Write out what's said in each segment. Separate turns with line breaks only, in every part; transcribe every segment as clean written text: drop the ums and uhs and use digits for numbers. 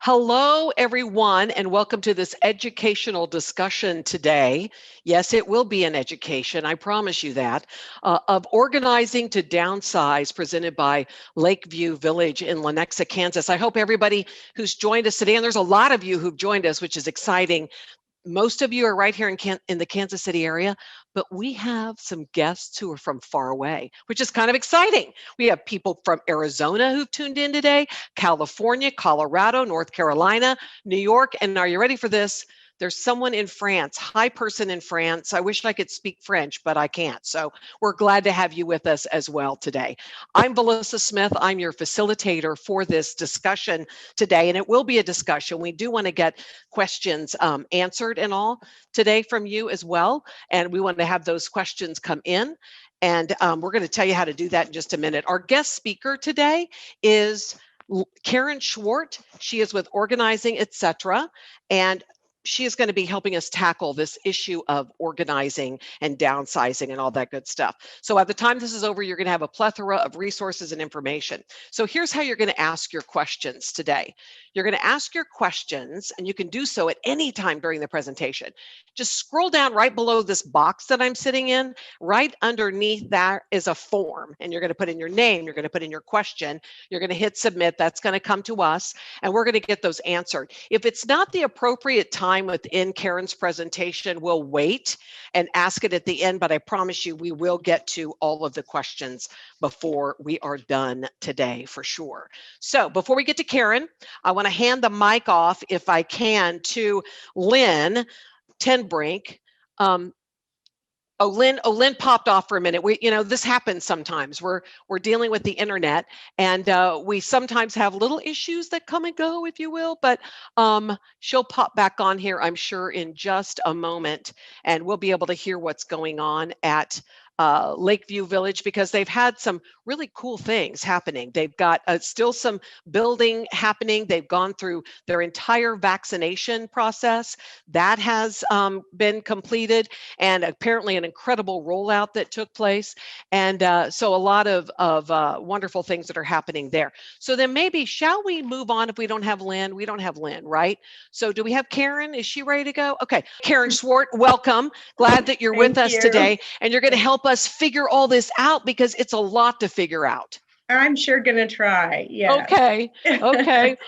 Hello, everyone, and welcome to this educational discussion today. Yes, it will be an education, I promise you that, of organizing to downsize, presented by Lakeview Village in Lenexa, Kansas. I hope everybody who's joined us today, and there's a lot of you who've joined us, which is exciting. Most of you are right here in the Kansas City area, but we have some guests who are from far away, which is kind of exciting. We have people from Arizona who've tuned in today, California, Colorado, North Carolina, New York, and are you ready for this? There's someone in France, high person in France. I wish I could speak French, but I can't. So we're glad to have you with us as well today. I'm Melissa Smith. I'm your facilitator for this discussion today, and it will be a discussion. We do want to get questions answered and all today from you as well, and we want to have those questions come in. And we're going to tell you how to do that in just a minute. Our guest speaker today is Karen Schwartz. She is with Organizing, Etc. And she is going to be helping us tackle this issue of organizing and downsizing and all that good stuff. So at the time this is over, you're going to have a plethora of resources and information. So here's how you're going to ask your questions today. You're going to ask your questions, and you can do so at any time during the presentation. Just scroll down right below this box that I'm sitting in. Right underneath that is a form, and you're going to put in your name, you're going to put in your question, you're going to hit submit. That's going to come to us, and we're going to get those answered. If it's not the appropriate time within Karen's presentation, we'll wait and ask it at the end, but I promise you we will get to all of the questions before we are done today for sure. So before we get to Karen, I want to hand the mic off, if I can, to Lynn Tenbrink. Lynn popped off for a minute. This happens sometimes. We're dealing with the internet, and we sometimes have little issues that come and go, if you will. But she'll pop back on here, I'm sure, in just a moment, and we'll be able to hear what's going on at Lakeview Village, because they've had some really cool things happening. They've got still some building happening. They've gone through their entire vaccination process. That has been completed, and apparently an incredible rollout that took place. And so a lot of wonderful things that are happening there. So then maybe, shall we move on if we don't have Lynn? We don't have Lynn, right? So do we have Karen? Is she ready to go? Okay, Karen Schwartz, welcome. Glad that you're with us today, and you're going to help us figure all this out, because it's a lot to figure out.
I'm sure going to try. Yeah.
Okay.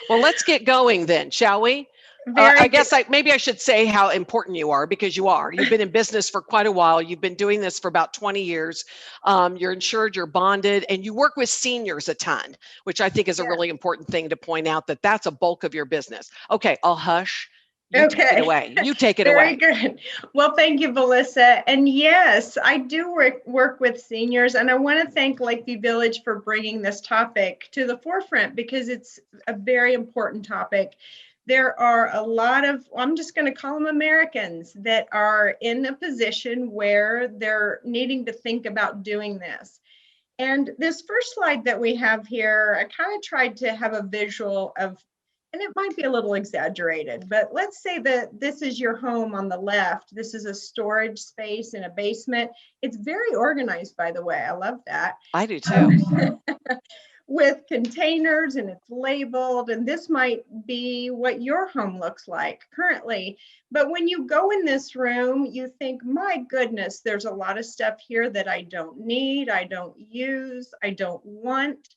Well, let's get going then, shall we? I guess maybe I should say how important you are, because you are. You've been in business for quite a while. You've been doing this for about 20 years. You're insured, you're bonded, and you work with seniors a ton, which I think is a really important thing to point out, that that's a bulk of your business. Okay, I'll hush. You take it away. You take it away.
Very good. Well, thank you, Melissa. And yes, I do work with seniors, and I want to thank Lakeview Village for bringing this topic to the forefront, because it's a very important topic. There are a lot of, I'm just going to call them Americans, that are in a position where they're needing to think about doing this. And this first slide that we have here, I kind of tried to have a visual of, and it might be a little exaggerated, but let's say that this is your home on the left. This is a storage space in a basement. It's very organized, by the way. I love that.
I do too.
With containers, and it's labeled, and this might be what your home looks like currently. But when you go in this room, you think, my goodness, there's a lot of stuff here that I don't need, I don't use, I don't want.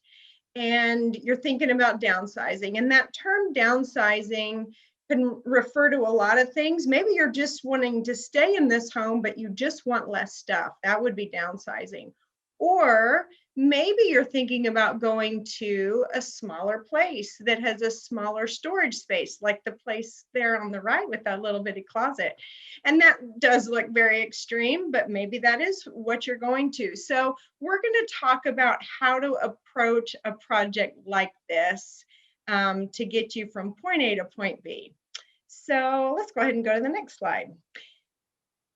And you're thinking about downsizing. And that term downsizing can refer to a lot of things. Maybe you're just wanting to stay in this home, but you just want less stuff. That would be downsizing. Or maybe you're thinking about going to a smaller place that has a smaller storage space, like the place there on the right with that little bitty closet. And that does look very extreme, but maybe that is what you're going to. So we're going to talk about how to approach a project like this to get you from point A to point B. So let's go ahead and go to the next slide.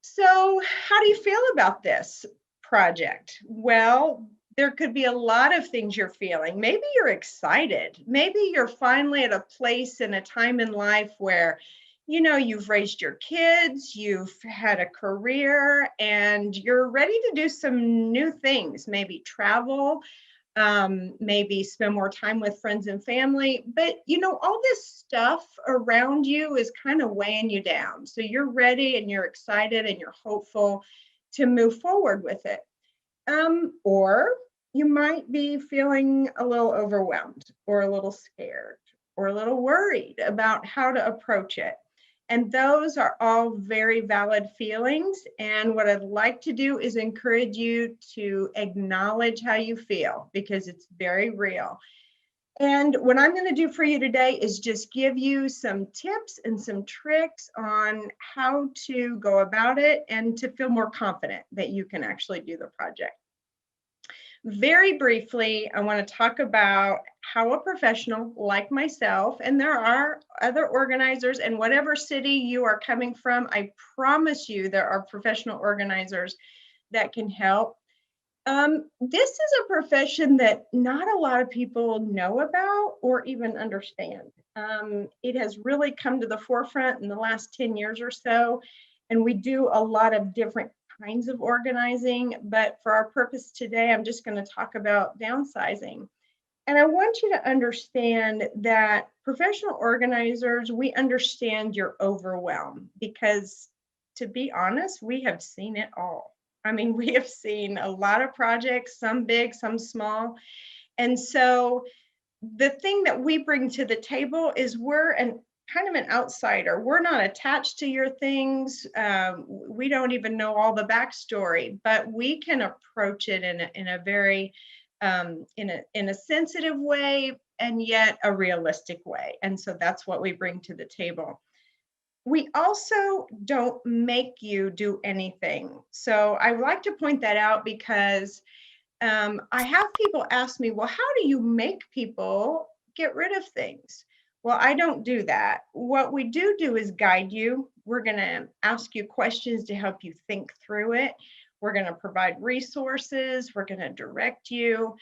So how do you feel about this project? Well, there could be a lot of things you're feeling. Maybe you're excited. Maybe you're finally at a place in a time in life where, you've raised your kids, you've had a career, and you're ready to do some new things, maybe travel. maybe spend more time with friends and family. But all this stuff around you is kind of weighing you down. So you're ready and you're excited and you're hopeful to move forward with it. Or you might be feeling a little overwhelmed or a little scared or a little worried about how to approach it. And those are all very valid feelings. And what I'd like to do is encourage you to acknowledge how you feel, because it's very real. And what I'm going to do for you today is just give you some tips and some tricks on how to go about it and to feel more confident that you can actually do the project. Very briefly, I want to talk about how a professional like myself, and there are other organizers in whatever city you are coming from, I promise you there are professional organizers that can help. This is a profession that not a lot of people know about or even understand. It has really come to the forefront in the last 10 years or so, and we do a lot of different kinds of organizing, but for our purpose today, I'm just going to talk about downsizing. And I want you to understand that professional organizers, we understand your overwhelm, because to be honest, we have seen it all. I mean, we have seen a lot of projects, some big, some small. And so the thing that we bring to the table is we're kind of an outsider. We're not attached to your things. We don't even know all the backstory, but we can approach it in a very in a sensitive way, and yet a realistic way. And so that's what we bring to the table. We also don't make you do anything. So I would like to point that out, because I have people ask me, well, how do you make people get rid of things? Well, I don't do that. What we do is guide you. We're going to ask you questions to help you think through it. We're going to provide resources. We're going to direct you.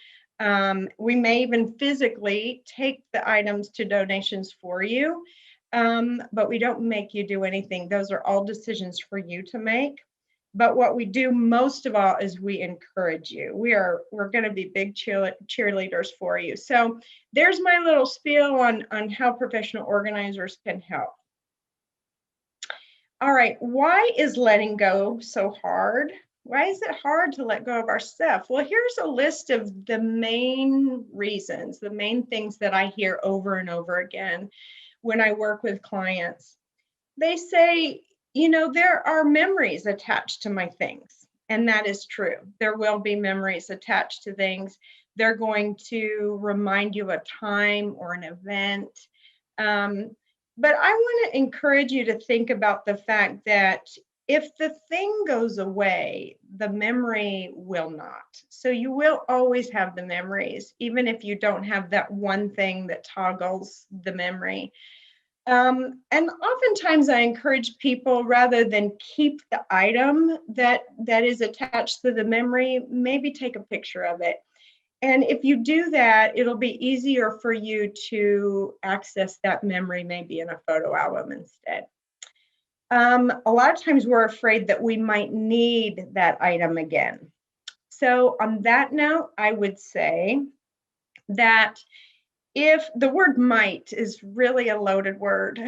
We may even physically take the items to donations for you, but we don't make you do anything. Those are all decisions for you to make. But what we do most of all is we encourage you. We're going to be big cheerleaders for you. So there's my little spiel on how professional organizers can help. All right, why is letting go so hard? Why is it hard to let go of our stuff? Well, here's a list of the main reasons, the main things that I hear over and over again when I work with clients. They say, there are memories attached to my things. And that is true. There will be memories attached to things. They're going to remind you of a time or an event. But I want to encourage you to think about the fact that if the thing goes away, the memory will not. So you will always have the memories, even if you don't have that one thing that toggles the memory. And oftentimes I encourage people, rather than keep the item that is attached to the memory, maybe take a picture of it. And if you do that, it'll be easier for you to access that memory, maybe in a photo album instead. A lot of times we're afraid that we might need that item again. So on that note, I would say that if the word might is really a loaded word,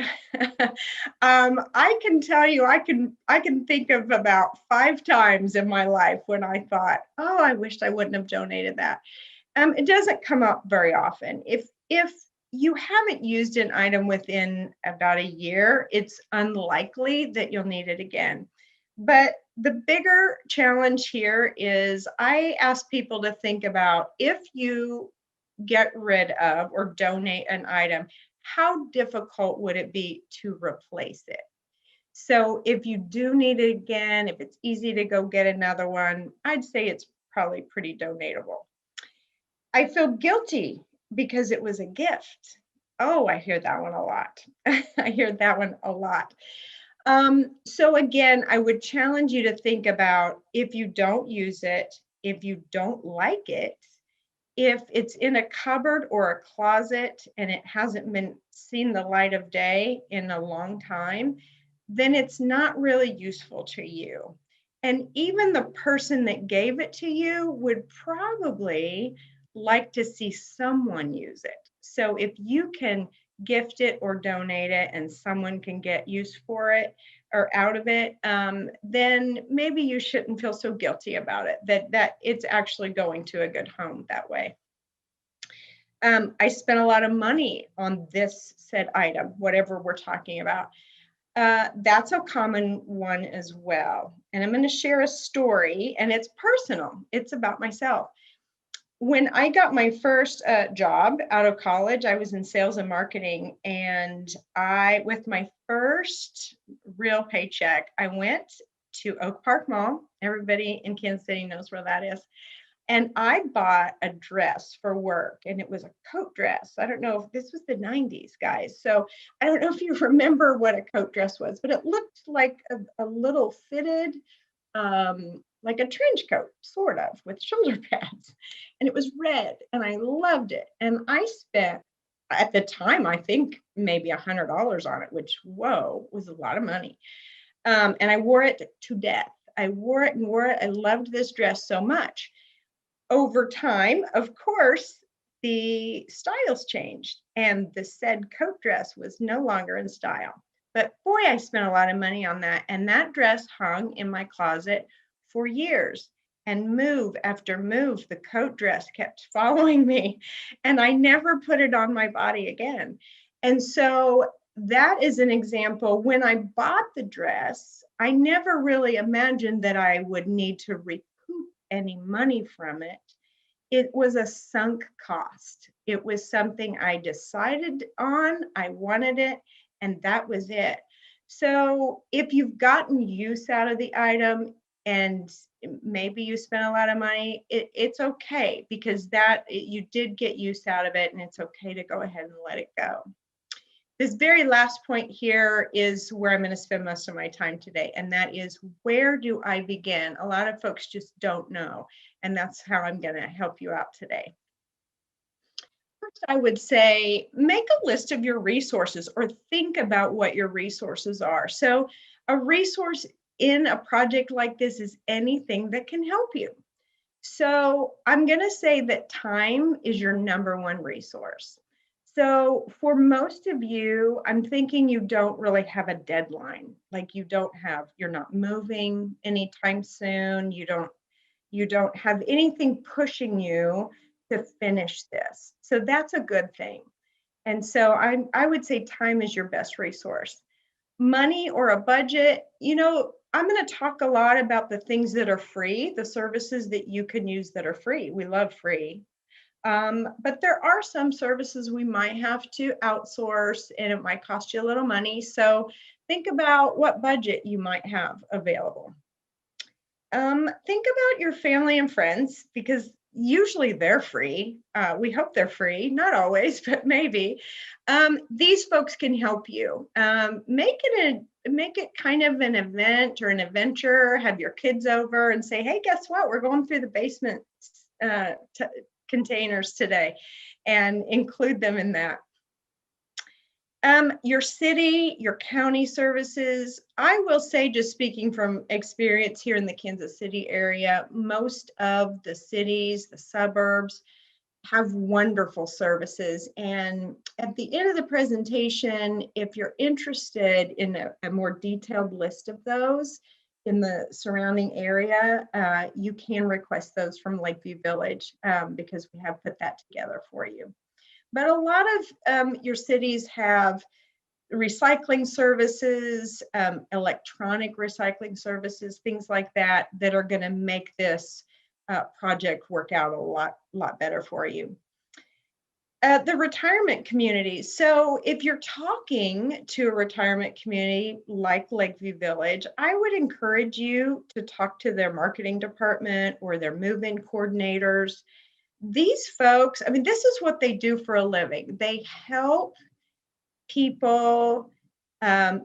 I can tell you, I can think of about 5 times in my life when I thought, oh, I wished I wouldn't have donated that. It doesn't come up very often. If you haven't used an item within about a year, it's unlikely that you'll need it again. But the bigger challenge here is I ask people to think about, if you get rid of or donate an item, how difficult would it be to replace it? So if you do need it again, if it's easy to go get another one, I'd say it's probably pretty donatable. I feel guilty because it was a gift. Oh, I hear that one a lot. I hear that one a lot. So again, I would challenge you to think about, if you don't use it, if you don't like it, if it's in a cupboard or a closet and it hasn't been seen the light of day in a long time, then it's not really useful to you. And even the person that gave it to you would probably like to see someone use it. So if you can gift it or donate it and someone can get use for it or out of it, then maybe you shouldn't feel so guilty about it, that it's actually going to a good home that way. I spent a lot of money on this said item, whatever we're talking about. That's a common one as well. And I'm going to share a story, and it's personal. It's about myself. When I got my first job out of college, I was in sales and marketing. And with my first real paycheck, I went to Oak Park Mall. Everybody in Kansas City knows where that is. And I bought a dress for work, and it was a coat dress. I don't know if this was the 90s, guys. So I don't know if you remember what a coat dress was, but it looked like a little fitted, like a trench coat, sort of, with shoulder pads. And it was red, and I loved it. And I spent, at the time, I think maybe $100 on it, which, whoa, was a lot of money. And I wore it to death. I wore it and wore it. I loved this dress so much. Over time, of course, the styles changed, and the said coat dress was no longer in style. But boy, I spent a lot of money on that. And that dress hung in my closet for years. And move after move, the coat dress kept following me. And I never put it on my body again. And so that is an example. When I bought the dress, I never really imagined that I would need to recoup any money from it. It was a sunk cost. It was something I decided on, I wanted it, and that was it. So if you've gotten use out of the item and maybe you spent a lot of money, it's okay, because you did get use out of it, and it's okay to go ahead and let it go. This very last point here is where I'm going to spend most of my time today, and that is, where do I begin? A lot of folks just don't know, and that's how I'm going to help you out today. First, I would say make a list of your resources, or think about what your resources are. So a resource in a project like this is anything that can help you. So I'm going to say that time is your number one resource. So for most of you, I'm thinking you don't really have a deadline. Like you're not moving anytime soon. You don't have anything pushing you to finish this. So that's a good thing. And so I would say time is your best resource. Money or a budget, I'm going to talk a lot about the things that are free, the services that you can use that are free. We love free. But there are some services we might have to outsource, and it might cost you a little money. So think about what budget you might have available. Think about your family and friends, because usually they're free. We hope they're free, not always, but maybe. These folks can help you. Make it kind of an event or an adventure. Have your kids over and say, hey, guess what? We're going through the basement containers today, and include them in that. Your city, your county services, I will say, just speaking from experience here in the Kansas City area, most of the cities, the suburbs, have wonderful services. And at the end of the presentation, if you're interested in a more detailed list of those in the surrounding area, you can request those from Lakeview Village, because we have put that together for you. But a lot of your cities have recycling services, electronic recycling services, things like that are going to make this project work out a lot better for you. The retirement community. So if you're talking to a retirement community like Lakeview Village, I would encourage you to talk to their marketing department or their move-in coordinators. These folks, this is what they do for a living. They help people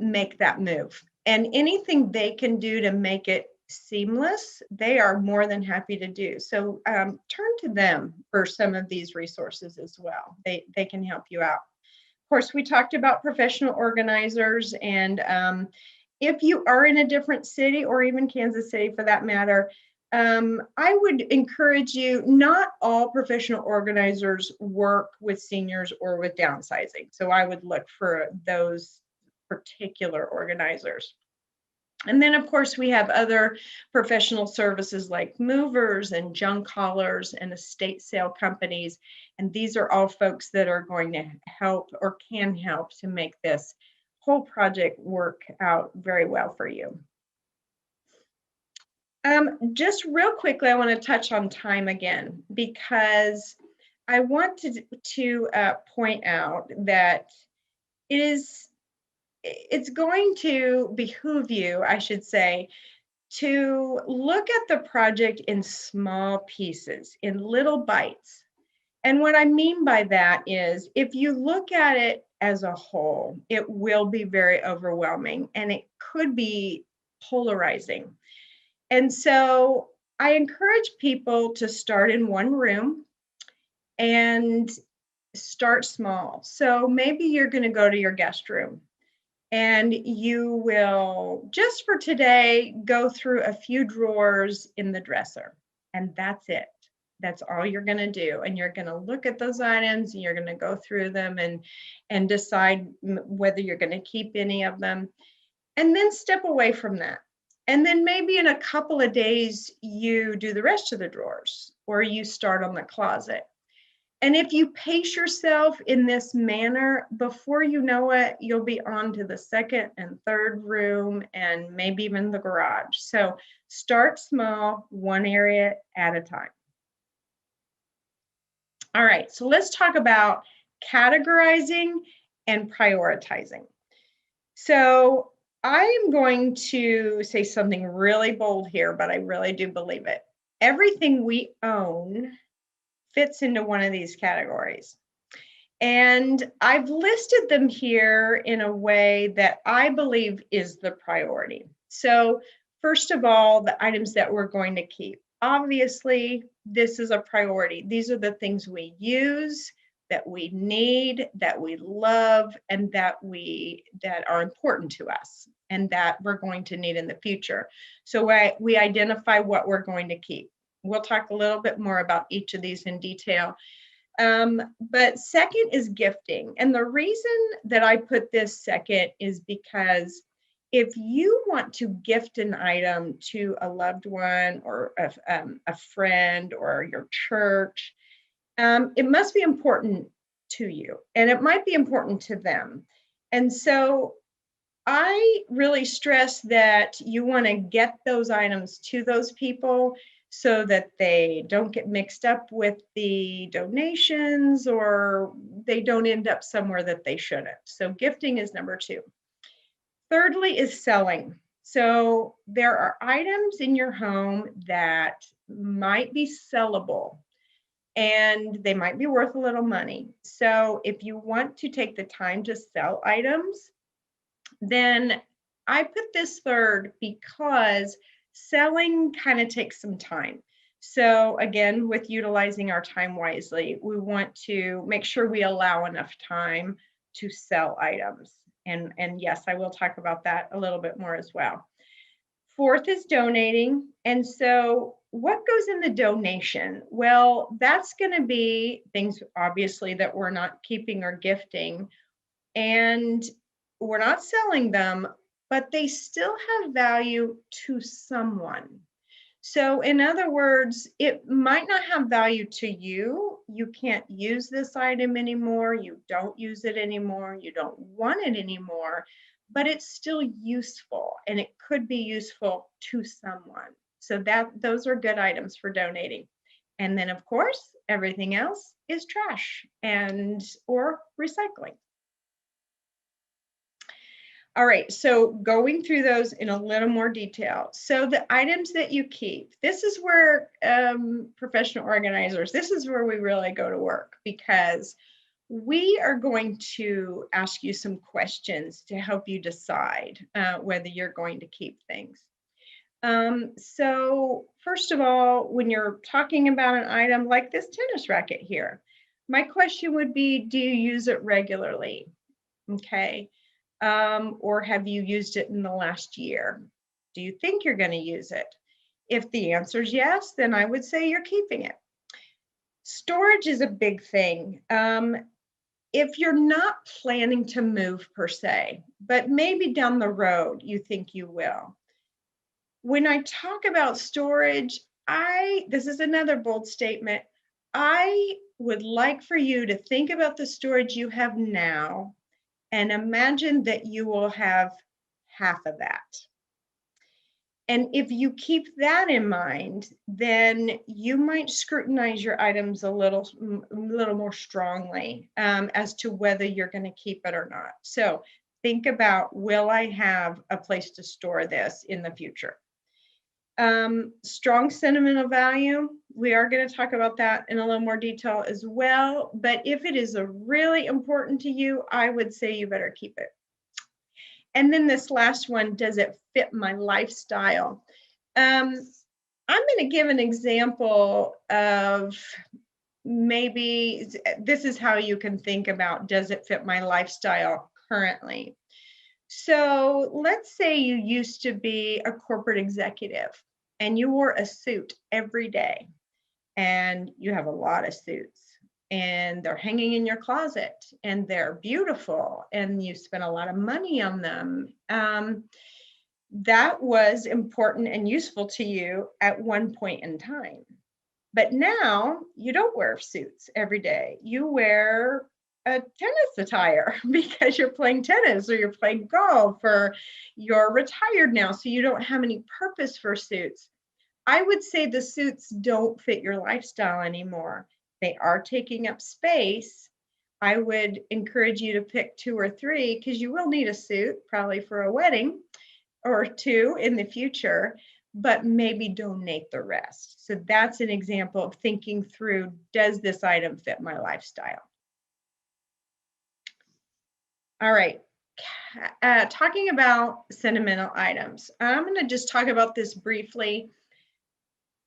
make that move. And anything they can do to make it seamless, they are more than happy to do. So turn to them for some of these resources as well. They can help you out. Of course, we talked about professional organizers, and if you are in a different city, or even Kansas City for that matter, I would encourage you, not all professional organizers work with seniors or with downsizing. So I would look for those particular organizers. And then, of course, we have other professional services like movers and junk haulers and estate sale companies. And these are all folks that are going to help or can help to make this whole project work out very well for you. Just real quickly, I want to touch on time again, because I want to point out that it's going to behoove you, I should say, to look at the project in small pieces, in little bites. And what I mean by that is, if you look at it as a whole, it will be very overwhelming and it could be polarizing. And so I encourage people to start in one room and start small. So maybe you're going to go to your guest room and you will, just for today, go through a few drawers in the dresser. And that's it. That's all you're going to do. And you're going to look at those items and you're going to go through them and decide whether you're going to keep any of them. And then step away from that. And then maybe in a couple of days, you do the rest of the drawers, or you start on the closet. And if you pace yourself in this manner, before you know it, you'll be on to the second and third room and maybe even the garage. So start small, one area at a time. All right, so let's talk about categorizing and prioritizing. So I am going to say something really bold here, but I really do believe it. Everything we own fits into one of these categories. And I've listed them here in a way that I believe is the priority. So first of all, the items that we're going to keep. Obviously, this is a priority. These are the things we use, that we need, that we love, and that are important to us and that we're going to need in the future. So we identify what we're going to keep. We'll talk a little bit more about each of these in detail. But second is gifting. And the reason that I put this second is because if you want to gift an item to a loved one or a friend or your church, it must be important to you, and it might be important to them. And so I really stress that you want to get those items to those people so that they don't get mixed up with the donations or they don't end up somewhere that they shouldn't. So gifting is number 2. Thirdly is selling. So there are items in your home that might be sellable and they might be worth a little money. So if you want to take the time to sell items, then I put this third because selling kind of takes some time. So again, with utilizing our time wisely, we want to make sure we allow enough time to sell items. And yes, I will talk about that a little bit more as well. Fourth is donating. And so what goes in the donation? Well, that's going to be things obviously that we're not keeping or gifting, and we're not selling them, but they still have value to someone. So in other words, it might not have value to you. You can't use this item anymore. You don't use it anymore. You don't want it anymore, but it's still useful and it could be useful to someone. So those are good items for donating. And then of course, everything else is trash or recycling. All right, so going through those in a little more detail. So the items that you keep, this is where professional organizers, this is where we really go to work, because we are going to ask you some questions to help you decide whether you're going to keep things. So first of all, when you're talking about an item like this tennis racket here, my question would be, do you use it regularly? Okay. Or have you used it in the last year? Do you think you're going to use it? If the answer is yes, then I would say you're keeping it. Storage is a big thing. If you're not planning to move per se, but maybe down the road you think you will. When I talk about storage, this is another bold statement. I would like for you to think about the storage you have now and imagine that you will have half of that. And if you keep that in mind, then you might scrutinize your items a little more strongly as to whether you're going to keep it or not. So think about, will I have a place to store this in the future? Strong sentimental value. We are going to talk about that in a little more detail as well. But if it is really important to you, I would say you better keep it. And then this last one, does it fit my lifestyle? I'm going to give an example of maybe this is how you can think about, does it fit my lifestyle currently? So let's say you used to be a corporate executive and you wore a suit every day, and you have a lot of suits and they're hanging in your closet and they're beautiful and you spent a lot of money on them. That was important and useful to you at one point in time. But now you don't wear suits every day. You wear a tennis attire because you're playing tennis or you're playing golf or you're retired now, so you don't have any purpose for suits. I would say the suits don't fit your lifestyle anymore. They are taking up space. I would encourage you to pick 2 or 3 because you will need a suit probably for a wedding or 2 in the future, but maybe donate the rest. So that's an example of thinking through, does this item fit my lifestyle? All right, talking about sentimental items. I'm going to just talk about this briefly.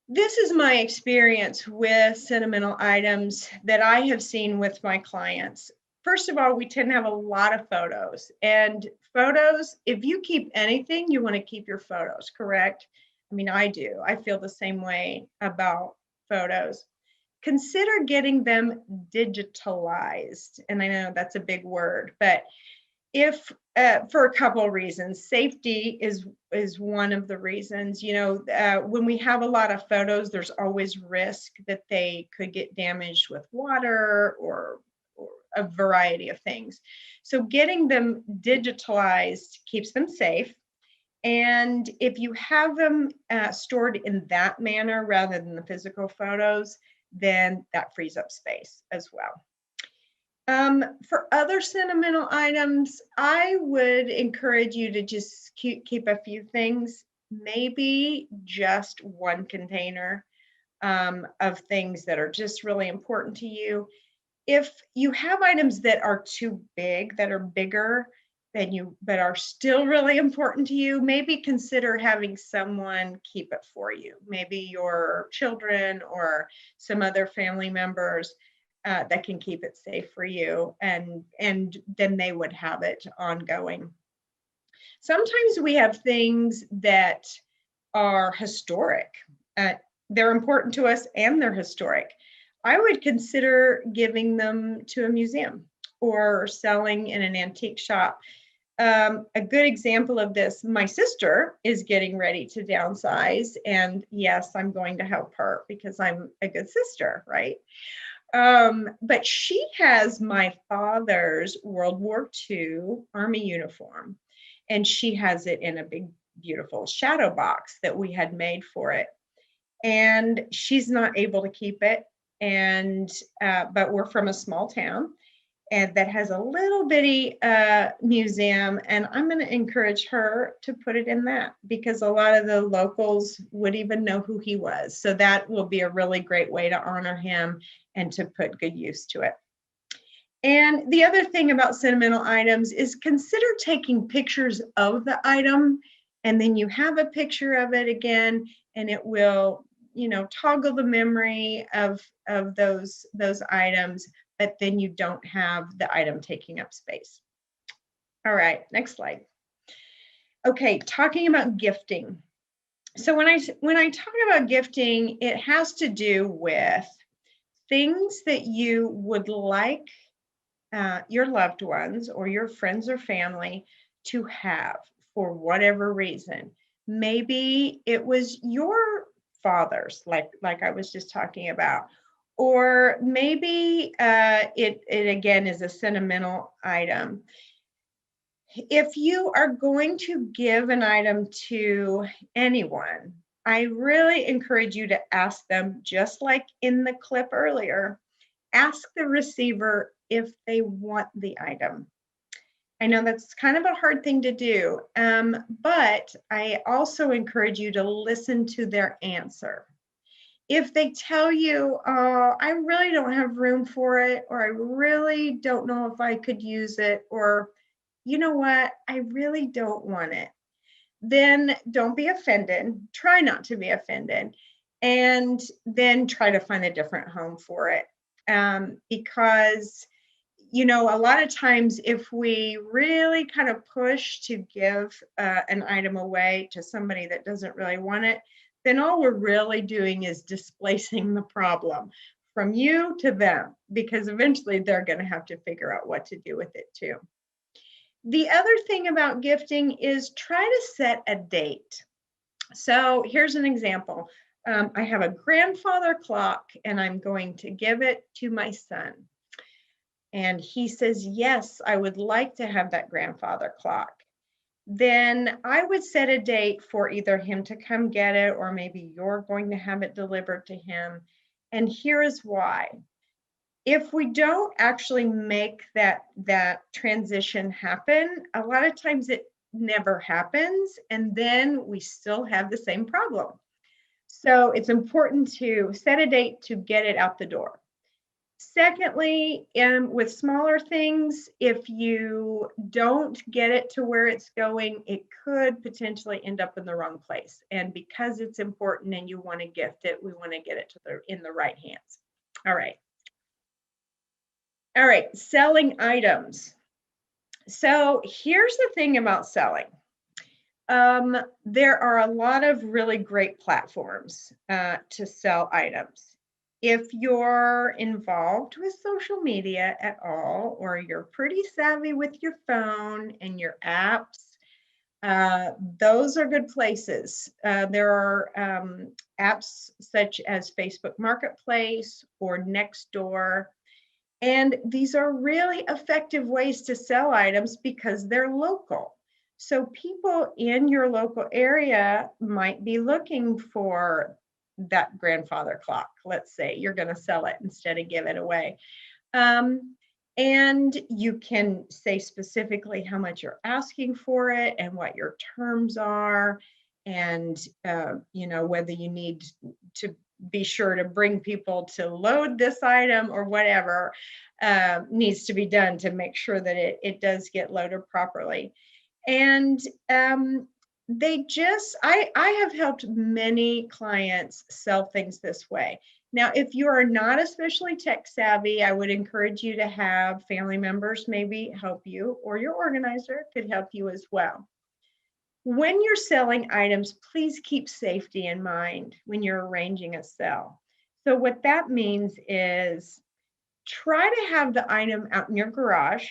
This is my experience with sentimental items that I have seen with my clients. First of all, we tend to have a lot of photos, and photos, if you keep anything, you want to keep your photos, correct? I mean, I do. I feel the same way about photos. Consider getting them digitalized. And I know that's a big word, but if for a couple of reasons, safety is one of the reasons. You know, when we have a lot of photos, there's always risk that they could get damaged with water or a variety of things. So getting them digitalized keeps them safe. And if you have them stored in that manner rather than the physical photos, then that frees up space as well. For other sentimental items, I would encourage you to just keep a few things, maybe just one container of things that are just really important to you. If you have items that are too big, that are bigger than you, but are still really important to you, maybe consider having someone keep it for you. Maybe your children or some other family members that can keep it safe for you, and then they would have it ongoing. Sometimes we have things that are historic. They're important to us and they're historic. I would consider giving them to a museum or selling in an antique shop. A good example of this, my sister is getting ready to downsize, and yes, I'm going to help her because I'm a good sister, right? But she has my father's World War II Army uniform, and she has it in a big, beautiful shadow box that we had made for it. And she's not able to keep it. And but we're from a small town, and that has a little bitty museum, and I'm going to encourage her to put it in that because a lot of the locals would even know who he was. So that will be a really great way to honor him and to put good use to it. And the other thing about sentimental items is consider taking pictures of the item, and then you have a picture of it again, and it will, you know, toggle the memory of those items, but then you don't have the item taking up space. All right, next slide. Okay, talking about gifting. So when I talk about gifting, it has to do with things that you would like your loved ones or your friends or family to have for whatever reason. Maybe it was your father's, like I was just talking about, or maybe it again is a sentimental item. If you are going to give an item to anyone, I really encourage you to ask them, just like in the clip earlier, ask the receiver if they want the item. I know that's kind of a hard thing to do, but I also encourage you to listen to their answer. If they tell you, oh, I really don't have room for it, or I really don't know if I could use it, or you know what, I really don't want it, then don't be offended. Try not to be offended. And then try to find a different home for it. Because, you know, a lot of times if we really kind of push to give an item away to somebody that doesn't really want it, then all we're really doing is displacing the problem from you to them, because eventually they're going to have to figure out what to do with it too. The other thing about gifting is try to set a date. So here's an example. I have a grandfather clock and I'm going to give it to my son. And he says, yes, I would like to have that grandfather clock. Then I would set a date for either him to come get it, or maybe you're going to have it delivered to him. And here is why. If we don't actually make that transition happen, a lot of times it never happens, and then we still have the same problem. So it's important to set a date to get it out the door. Secondly, with smaller things, if you don't get it to where it's going, it could potentially end up in the wrong place. And because it's important and you want to gift it, we want to get it in the right hands. All right. All right, selling items. So here's the thing about selling. There are a lot of really great platforms to sell items. If you're involved with social media at all, or you're pretty savvy with your phone and your apps, those are good places. There are apps such as Facebook Marketplace or Nextdoor. And these are really effective ways to sell items because they're local. So people in your local area might be looking for that grandfather clock. Let's say you're going to sell it instead of give it away. And you can say specifically how much you're asking for it and what your terms are, and you know, whether you need to be sure to bring people to load this item or whatever needs to be done to make sure that it does get loaded properly. And I have helped many clients sell things this way. Now, if you are not especially tech savvy, I would encourage you to have family members maybe help you, or your organizer could help you as well. When you're selling items, please keep safety in mind when you're arranging a sale. So what that means is try to have the item out in your garage,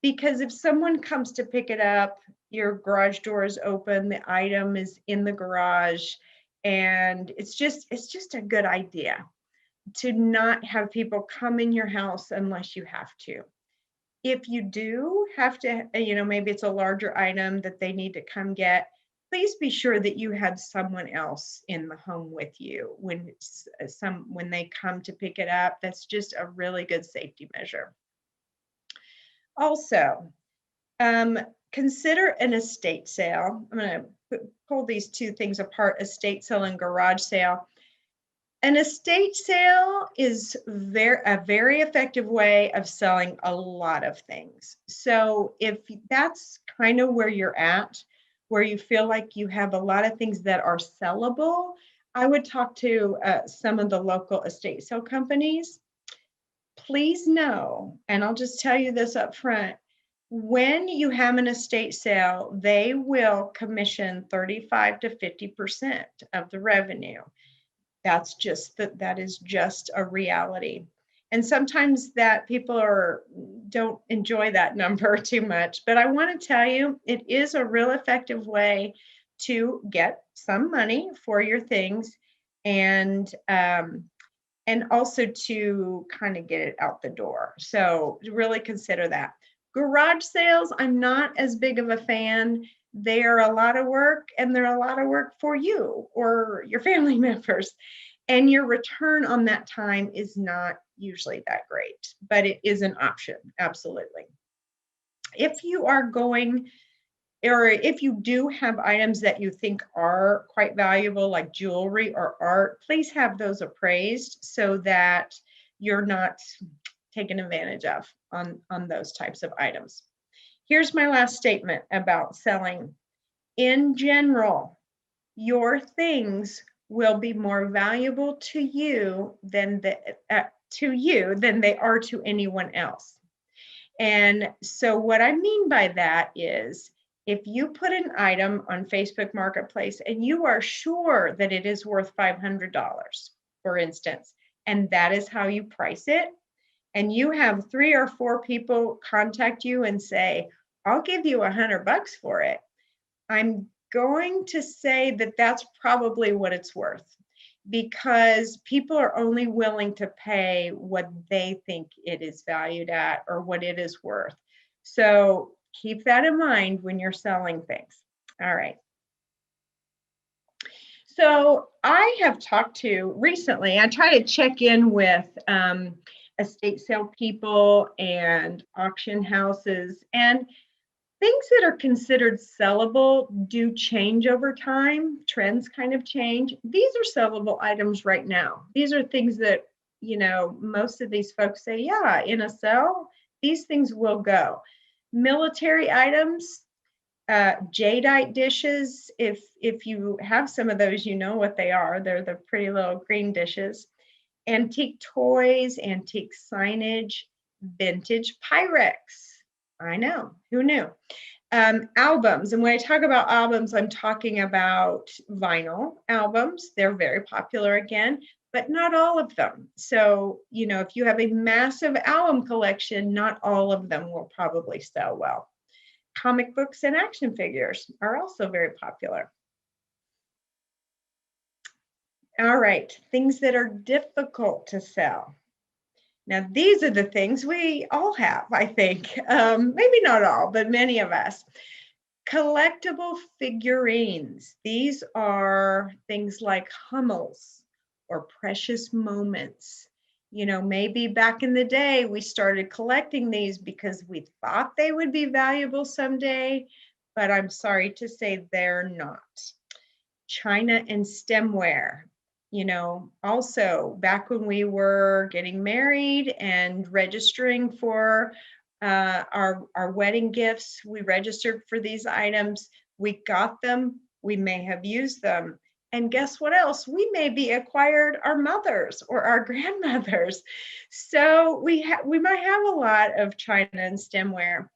because if someone comes to pick it up, your garage door is open, the item is in the garage, and it's just a good idea to not have people come in your house unless you have to. If you do have to, you know, maybe it's a larger item that they need to come get, please be sure that you have someone else in the home with you when they come to pick it up. That's just a really good safety measure. Also, consider an estate sale. I'm going to pull these two things apart, estate sale and garage sale. An estate sale is a very effective way of selling a lot of things. So if that's kind of where you're at, where you feel like you have a lot of things that are sellable, I would talk to some of the local estate sale companies. Please know, and I'll just tell you this up front, When you have an estate sale, they will commission 35 to 50% of the revenue. That is just a reality. And sometimes that people don't enjoy that number too much, but I want to tell you, it is a real effective way to get some money for your things, and also to kind of get it out the door. So really consider that. Garage sales, I'm not as big of a fan. They are a lot of work, and they're a lot of work for you or your family members. And your return on that time is not usually that great, but it is an option, absolutely. If you are going, or if you do have items that you think are quite valuable, like jewelry or art, please have those appraised so that you're not taken advantage of on those types of items. Here's my last statement about selling. In general, your things will be more valuable to you than they are to anyone else. And so what I mean by that is, if you put an item on Facebook Marketplace and you are sure that it is worth $500, for instance, and that is how you price it, and you have 3 or 4 people contact you and say, I'll give you $100 for it, I'm going to say that that's probably what it's worth, because people are only willing to pay what they think it is valued at or what it is worth. So keep that in mind when you're selling things. All right. So I have talked to recently, I try to check in with estate sale people and auction houses, and things that are considered sellable do change over time. Trends kind of change. These are sellable items right now. These are things that, most of these folks say, yeah, in a sale, these things will go. Military items, jadeite dishes, if you have some of those, you know what they are. They're the pretty little green dishes. Antique toys, antique signage, vintage Pyrex. I know, who knew? Albums, and when I talk about albums, I'm talking about vinyl albums. They're very popular again, but not all of them. So, if you have a massive album collection, not all of them will probably sell well. Comic books and action figures are also very popular. All right, things that are difficult to sell. Now, these are the things we all have, I think. Maybe not all, but many of us. Collectible figurines. These are things like Hummels or precious moments. Maybe back in the day, we started collecting these because we thought they would be valuable someday, but I'm sorry to say they're not. China and stemware. Also back when we were getting married and registering for our wedding gifts, we registered for these items. We got them. We may have used them. And guess what else? We maybe acquired our mothers or our grandmothers. So we might have a lot of China and stemware.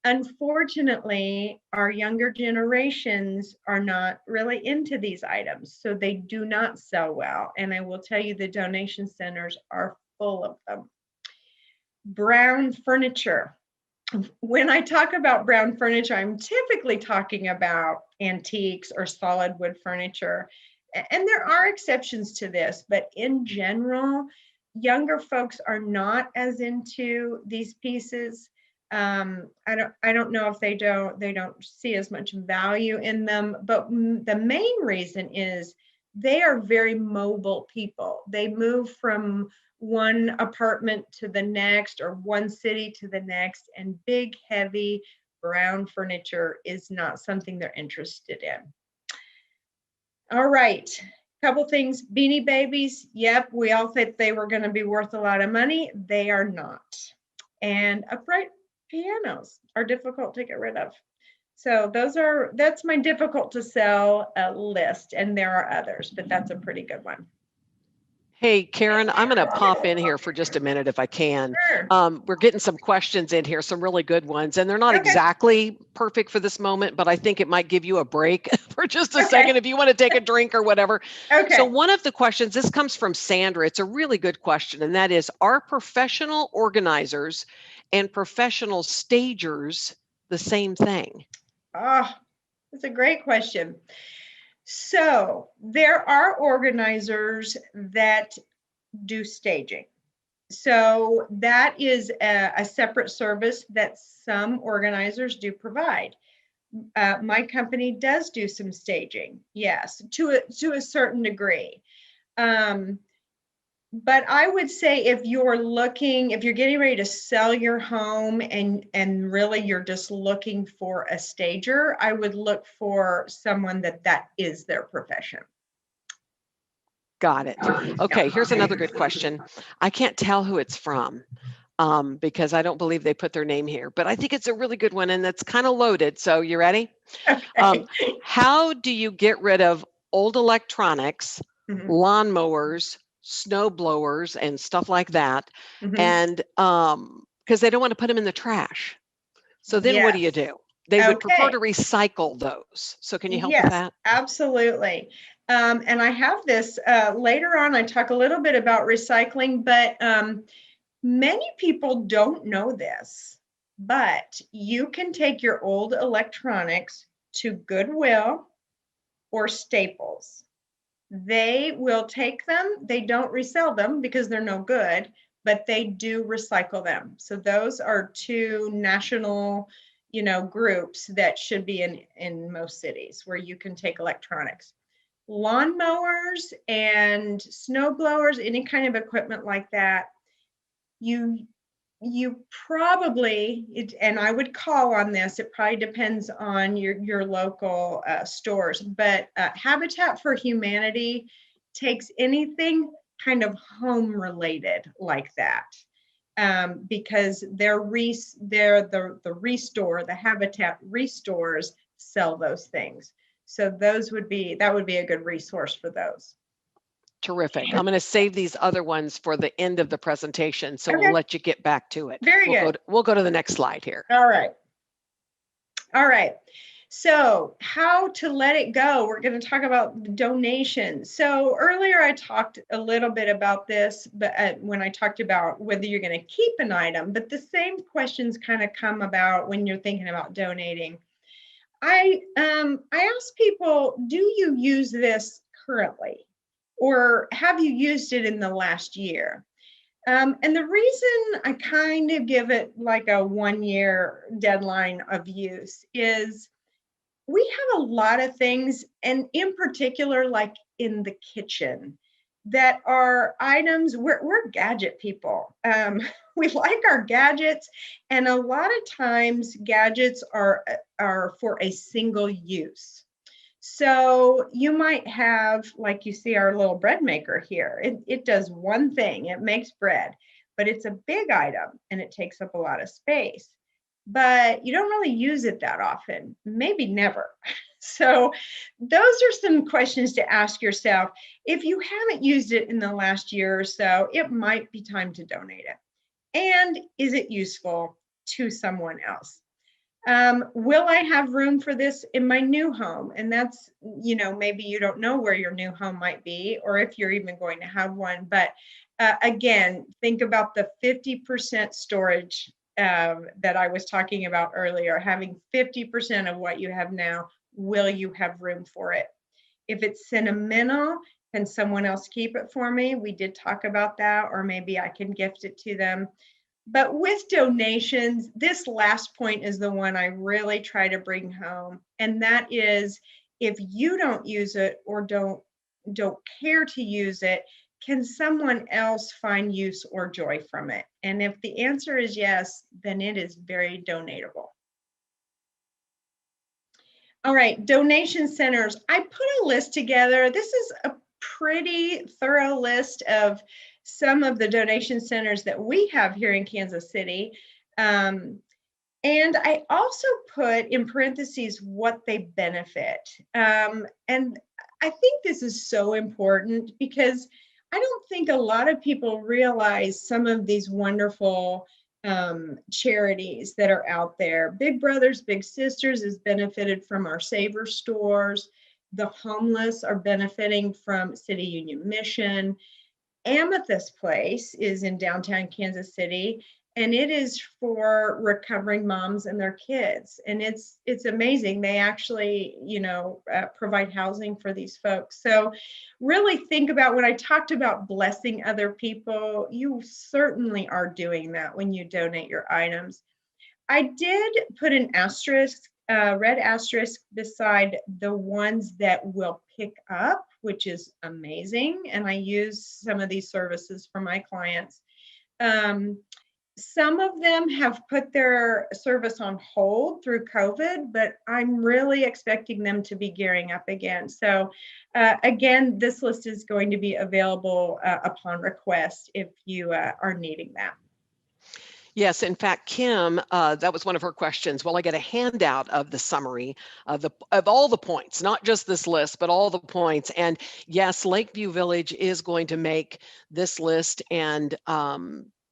Unfortunately, our younger generations are not really into these items, so they do not sell well. And I will tell you, the donation centers are full of them. Brown furniture. When I talk about brown furniture, I'm typically talking about antiques or solid wood furniture. And there are exceptions to this, but in general, younger folks are not as into these pieces. I don't know if they don't see as much value in them, but the main reason is they are very mobile people. They move from one apartment to the next or one city to the next, and big, heavy brown furniture is not something they're interested in. All right, couple things. Beanie Babies, yep, we all thought they were going to be worth a lot of money. They are not. And upright pianos are difficult to get rid of. So that's my difficult to sell list, and there are others, but that's a pretty good one.
Hey, Karen, I'm going to pop in here for just a minute if I can.
Sure.
We're getting some questions in here, some really good ones, and they're not
Okay.
exactly perfect for this moment, but I think it might give you a break for just a
Okay.
second if you want to take a drink or whatever. So,
Okay.
one of the questions, this comes from Sandra. It's a really good question, and that is, are professional organizers and professional stagers the same thing?
Oh, that's a great question. So there are organizers that do staging. So that is a separate service that some organizers do provide. My company does do some staging, yes, to a certain degree. Um, but I would say if you're getting ready to sell your home and really you're just looking for a stager, I would look for someone that is their profession.
Got it. Okay, here's another good question. I can't tell who it's from because I don't believe they put their name here, but I think it's a really good one and it's kind of loaded. So, you ready?
Okay.
How do you get rid of old electronics,
Mhm,
lawnmowers, snow blowers, and stuff like that?
mhm.
And because they don't want to put them in the trash. So then what
Yes.
do? They would prefer
Okay.
to recycle those. So can you help with
Yes,
that?
absolutely. And I have this later on. I talk a little bit about recycling, but many people don't know this. But you can take your old electronics to Goodwill or Staples. They will take them. They don't resell them because they're no good, but they do recycle them. So those are two national, groups that should be in most cities where you can take electronics. Lawn mowers and snow blowers, any kind of equipment like that, you you probably and I would call on this. It probably depends on your local stores, but Habitat for Humanity takes anything kind of home related like that, because they're the restore, the Habitat restores sell those things. So that would be a good resource for those.
Terrific. I'm going to save these other ones for the end of the presentation, so we'll
Okay,
let you get back to it.
very good.
We'll go to the next slide here.
All right. All right. So, how to let it go? We're going to talk about donations. So, earlier I talked a little bit about this, but when I talked about whether you're going to keep an item, but the same questions kind of come about when you're thinking about donating. I ask people, do you use this currently, or have you used it in the last year? And the reason I kind of give it like a 1 year deadline of use is we have a lot of things, and in particular, like in the kitchen, that are items. We're gadget people. We like our gadgets, and a lot of times gadgets are for a single use. So you might have, like you see our little bread maker here. It does one thing, it makes bread, but it's a big item and it takes up a lot of space. But you don't really use it that often, maybe never. So those are some questions to ask yourself. If you haven't used it in the last year or so, it might be time to donate it. And is it useful to someone else? Will I have room for this in my new home? And that's, maybe you don't know where your new home might be, or if you're even going to have one. But again, think about the 50% storage that I was talking about earlier. Having 50% of what you have now, will you have room for it? If it's sentimental, can someone else keep it for me? We did talk about that, or maybe I can gift it to them. But with donations, this last point is the one I really try to bring home. And that is, if you don't use it or don't care to use it, can someone else find use or joy from it? And if the answer is yes, then it is very donatable. All right, donation centers. I put a list together. This is a pretty thorough list of some of the donation centers that we have here in Kansas City. And I also put in parentheses what they benefit. And I think this is so important because I don't think a lot of people realize some of these wonderful charities that are out there. Big Brothers Big Sisters has benefited from our Saver stores. The homeless are benefiting from City Union Mission. Amethyst Place is in downtown Kansas City, and it is for recovering moms and their kids. And it's amazing. They actually, provide housing for these folks. So really think about, when I talked about blessing other people, you certainly are doing that when you donate your items. I did put an asterisk, red asterisk beside the ones that will pick up, which is amazing. And I use some of these services for my clients. Some of them have put their service on hold through COVID, but I'm really expecting them to be gearing up again. So again, this list is going to be available upon request if you are needing that.
Yes, in fact, Kim, that was one of her questions. Will I get a handout of the summary of all the points, not just this list, but all the points? And yes, Lakeview Village is going to make this list and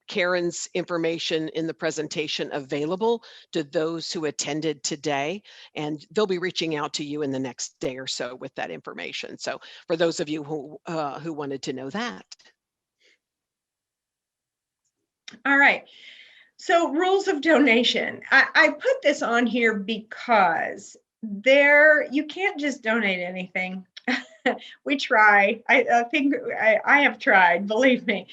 Karen's information in the presentation available to those who attended today, and they'll be reaching out to you in the next day or so with that information. So for those of you who wanted to know that.
All right. So rules of donation. I put this on here because you can't just donate anything. We try. I think I have tried, believe me.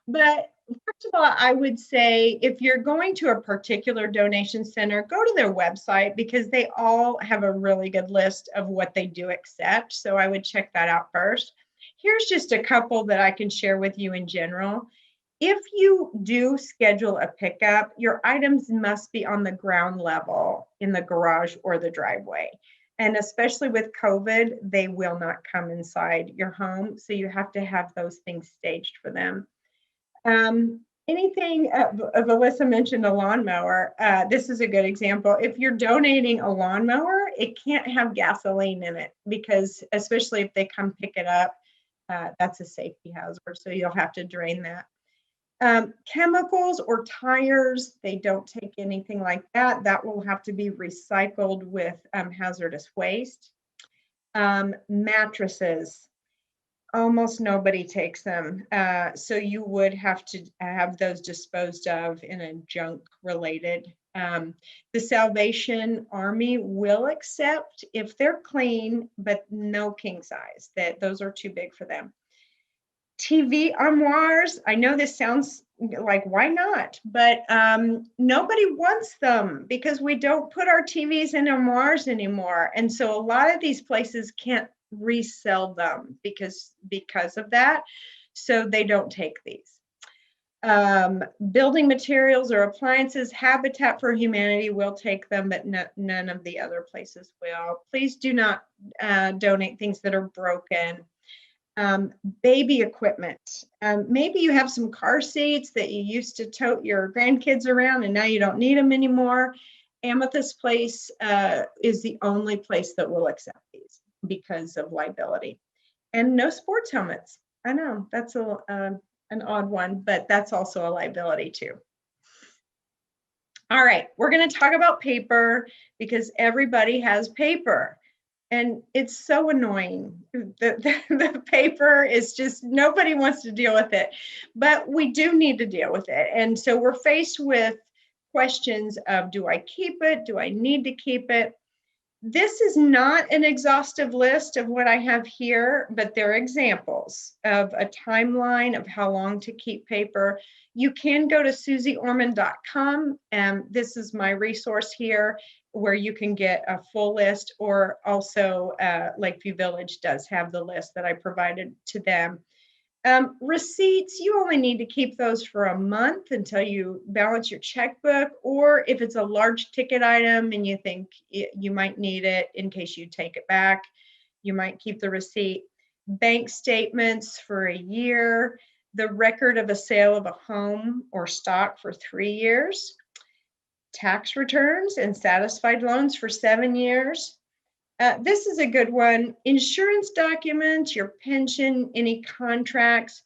But first of all, I would say if you're going to a particular donation center, go to their website because they all have a really good list of what they do accept. So I would check that out first. Here's just a couple that I can share with you in general. If you do schedule a pickup, your items must be on the ground level in the garage or the driveway. And especially with COVID, they will not come inside your home. So you have to have those things staged for them. Anything, Alyssa mentioned a lawnmower. This is a good example. If you're donating a lawnmower, it can't have gasoline in it because especially if they come pick it up, that's a safety hazard. So you'll have to drain that. Chemicals or tires, they don't take anything like that. That will have to be recycled with hazardous waste. Mattresses, almost nobody takes them. So you would have to have those disposed of in a junk related. The Salvation Army will accept if they're clean, but no king size. Those are too big for them. TV armoires, I know this sounds like, why not? But nobody wants them because we don't put our TVs in armoires anymore. And so a lot of these places can't resell them because of that. So they don't take these. Building materials or appliances, Habitat for Humanity will take them, but none of the other places will. Please do not donate things that are broken. Baby equipment. Maybe you have some car seats that you used to tote your grandkids around and now you don't need them anymore. Amethyst Place is the only place that will accept these because of liability. And no sports helmets. I know that's an odd one, but that's also a liability too. All right, we're going to talk about paper because everybody has paper. And it's so annoying. The paper is just, nobody wants to deal with it, but we do need to deal with it. And so we're faced with questions of, do I keep it? Do I need to keep it? This is not an exhaustive list of what I have here, but they're examples of a timeline of how long to keep paper. You can go to susieorman.com, and this is my resource here where you can get a full list, or also Lakeview Village does have the list that I provided to them. Receipts, you only need to keep those for a month until you balance your checkbook, or if it's a large ticket item and you think you might need it in case you take it back, you might keep the receipt. Bank statements for a year, the record of a sale of a home or stock for 3 years, tax returns and satisfied loans for 7 years. This is a good one. Insurance documents, your pension, any contracts,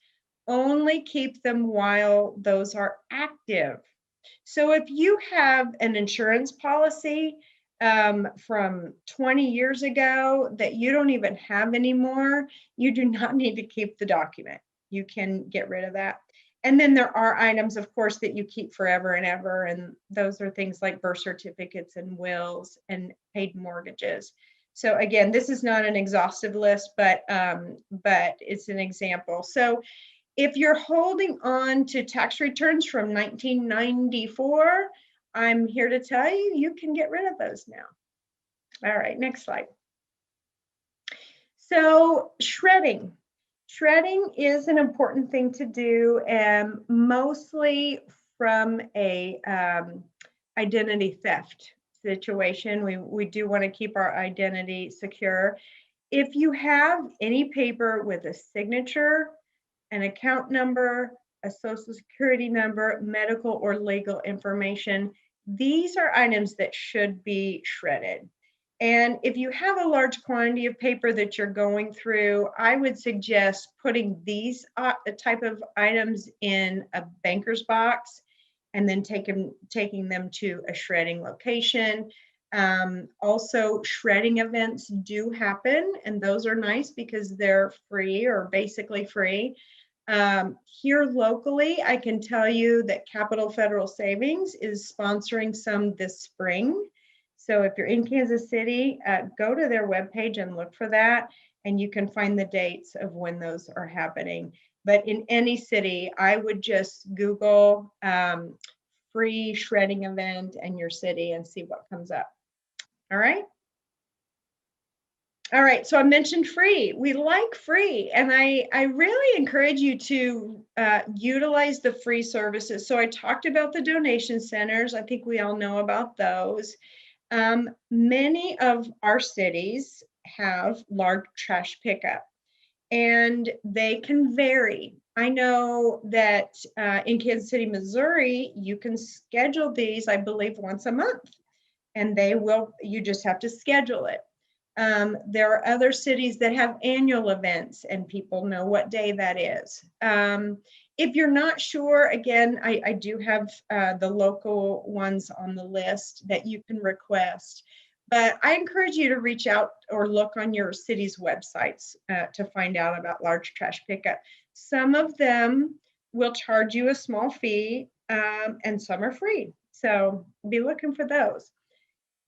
Only keep them while those are active. So if you have an insurance policy from 20 years ago that you don't even have anymore, you do not need to keep the document. You can get rid of that. And then there are items, of course, that you keep forever and ever. And those are things like birth certificates and wills and paid mortgages. So again, this is not an exhaustive list, but it's an example. So if you're holding on to tax returns from 1994, I'm here to tell you, you can get rid of those now. All right, next slide. So shredding. Shredding is an important thing to do, and mostly from a identity theft situation. We do want to keep our identity secure. If you have any paper with a signature, an account number, a social security number, medical or legal information, these are items that should be shredded. And if you have a large quantity of paper that you're going through, I would suggest putting these type of items in a banker's box and then taking them to a shredding location. Also, shredding events do happen, and those are nice because they're free or basically free. Here locally, I can tell you that Capital Federal Savings is sponsoring some this spring. So if you're in Kansas City, go to their webpage and look for that, and you can find the dates of when those are happening. But in any city, I would just Google free shredding event and your city and see what comes up. All right. All right, so I mentioned free. We like free, and I really encourage you to utilize the free services. So I talked about the donation centers. I think we all know about those. Many of our cities have large trash pickup, and they can vary. I know that in Kansas City, Missouri, you can schedule these, I believe, once a month, and you just have to schedule it. There are other cities that have annual events and people know what day that is. If you're not sure, again, I do have the local ones on the list that you can request. But I encourage you to reach out or look on your city's websites to find out about large trash pickup. Some of them will charge you a small fee and some are free. So be looking for those.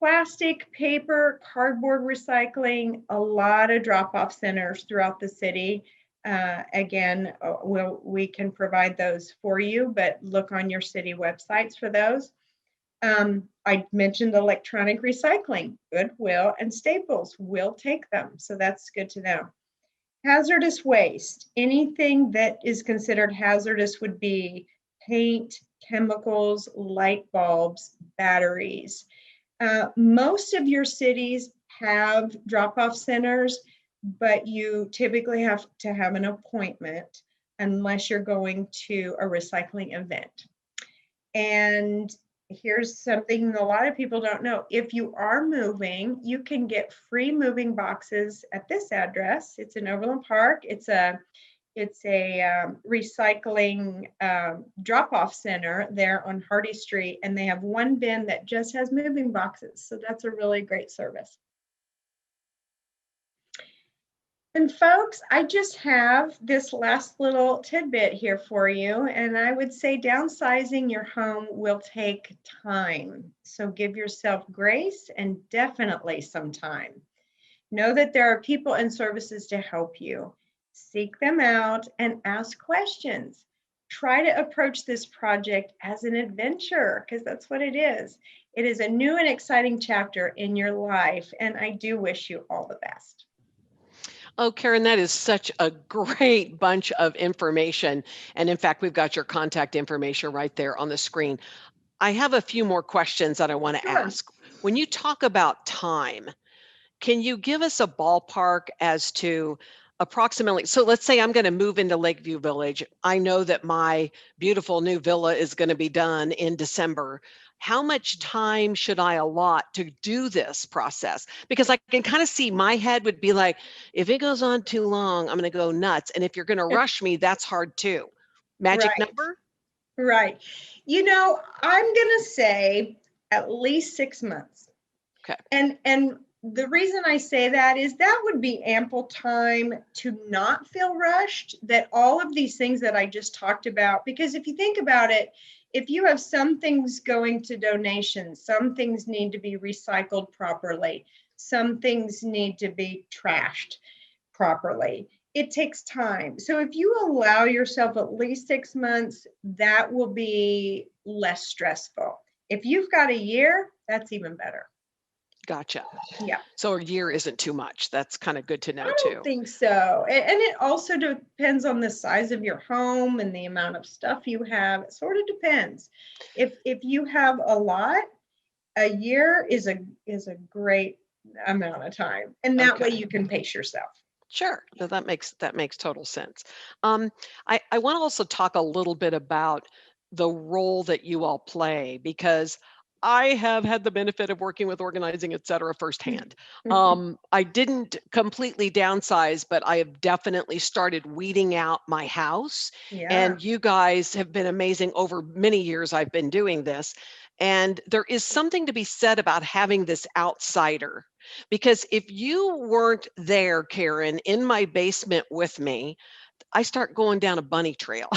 Plastic, paper, cardboard recycling, a lot of drop-off centers throughout the city. Again, we can provide those for you, but look on your city websites for those. I mentioned electronic recycling. Goodwill and Staples will take them, so that's good to know. Hazardous waste. Anything that is considered hazardous would be paint, chemicals, light bulbs, batteries. Most of your cities have drop-off centers, but you typically have to have an appointment unless you're going to a recycling event. And here's something a lot of people don't know. If you are moving, you can get free moving boxes at this address. It's in Overland Park. It's a recycling drop-off center there on Hardy Street, and they have one bin that just has moving boxes. So that's a really great service. And folks, I just have this last little tidbit here for you, and I would say downsizing your home will take time. So give yourself grace and definitely some time. Know that there are people and services to help you. Seek them out and ask questions. Try to approach this project as an adventure, because that's what it is. It is a new and exciting chapter in your life, and I do wish you all the best.
Oh, Karen, that is such a great bunch of information. And in fact, we've got your contact information right there on the screen. I have a few more questions that I want to ask. When you talk about time, can you give us a ballpark as to approximately, so let's say I'm going to move into Lakeview Village. I know that my beautiful new villa is going to be done in December. how much time should I allot to do this process? Because I can kind of see my head would be like, if it goes on too long, I'm going to go nuts. And if you're going to rush me, that's hard too. Magic
Right,
number?
right. I'm gonna say at least 6 months.
Okay.
And the reason I say that is that would be ample time to not feel rushed, that all of these things that I just talked about, because if you think about it, if you have some things going to donations, some things need to be recycled properly, some things need to be trashed properly. It takes time. So if you allow yourself at least 6 months, that will be less stressful. If you've got a year, that's even better.
Gotcha.
Yeah.
So a year isn't too much. That's kind of good to know
I don't
too.
think so. And it also depends on the size of your home and the amount of stuff you have. It sort of depends. If you have a lot, a year is a great amount of time. And that way
Okay.
you can pace yourself.
Sure. No, that makes total sense. Um, I want to also talk a little bit about the role that you all play because I have had the benefit of working with organizing, et cetera, firsthand. I didn't completely downsize, but I have definitely started weeding out my house.
Yeah.
And you guys have been amazing over many years I've been doing this. And there is something to be said about having this outsider because if you weren't there, Karen, in my basement with me, I start going down a bunny trail.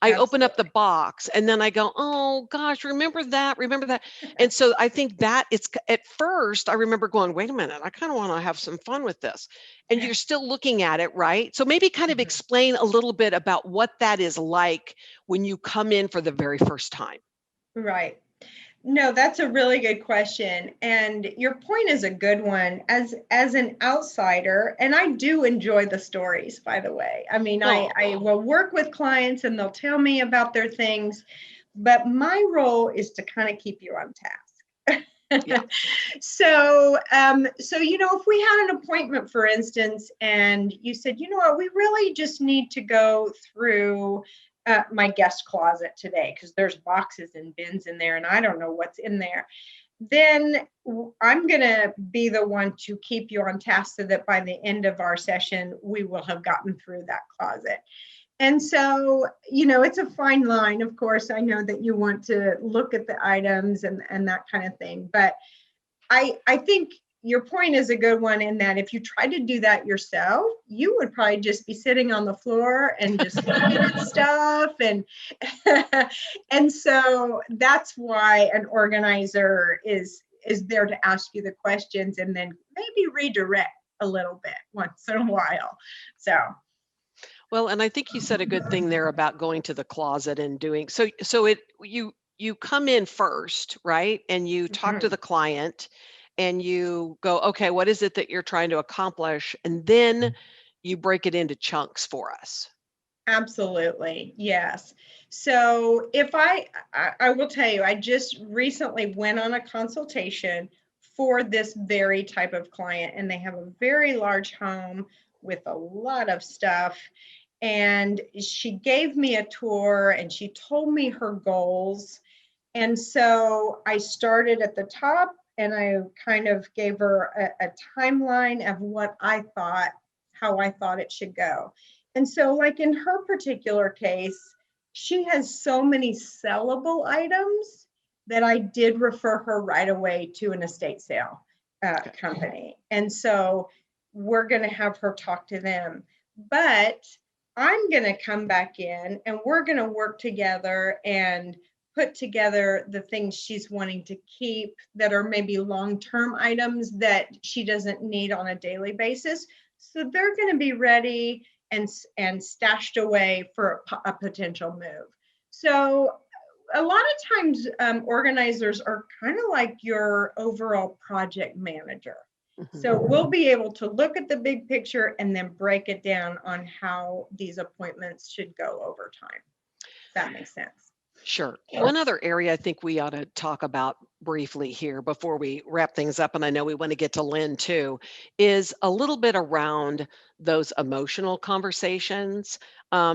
I open up the
Absolutely.
box and then I go, oh gosh, remember that, remember that. And so I think that at first, I remember going, wait a minute, I kind of want to have some fun with this. And you're still looking at it, right? So maybe kind of
Mhm.
explain a little bit about what that is like when you come in for the very first time.
Right. No, that's a really good question. And your point is a good one. As an outsider, and I do enjoy the stories, by the way. I mean, I,
Oh,
I will work with clients and they'll tell me about their things, but my role is to kind of keep you on task.
yeah.
So if we had an appointment, for instance, and you said, you know what, we really just need to go through my guest closet today because there's boxes and bins in there and I don't know what's in there, then I'm going to be the one to keep you on task so that by the end of our session, we will have gotten through that closet. And so, it's a fine line. Of course, I know that you want to look at the items and that kind of thing. But I think your point is a good one in that if you try to do that yourself, you would probably just be sitting on the floor and just looking at stuff. And so that's why an organizer is there to ask you the questions and then maybe redirect a little bit once in a while. So
Well, and I think you said a good thing there about going to the closet and doing so you come in first, right? And you talk to
mhm.
the client and you go, okay, what is it that you're trying to accomplish? And then you break it into chunks for us.
Absolutely. Yes. So if I will tell you, I just recently went on a consultation for this very type of client, and they have a very large home with a lot of stuff. And she gave me a tour and she told me her goals. And so I started at the top and I kind of gave her a timeline of what I thought, how I thought it should go. And so, like in her particular case, she has so many sellable items that I did refer her right away to an estate sale
Okay.
company. And so we're going to have her talk to them. But I'm going to come back in and we're going to work together and put together the things she's wanting to keep that are maybe long-term items that she doesn't need on a daily basis. So they're going to be ready and stashed away for a potential move. So a lot of times organizers are kind of like your overall project manager. So
Mhm.
we'll be able to look at the big picture and then break it down on how these appointments should go over time. If that makes sense.
Sure. One other area I think we ought to talk about briefly here before we wrap things up, and I know we want to get to Lynn too, is a little bit around those emotional conversations.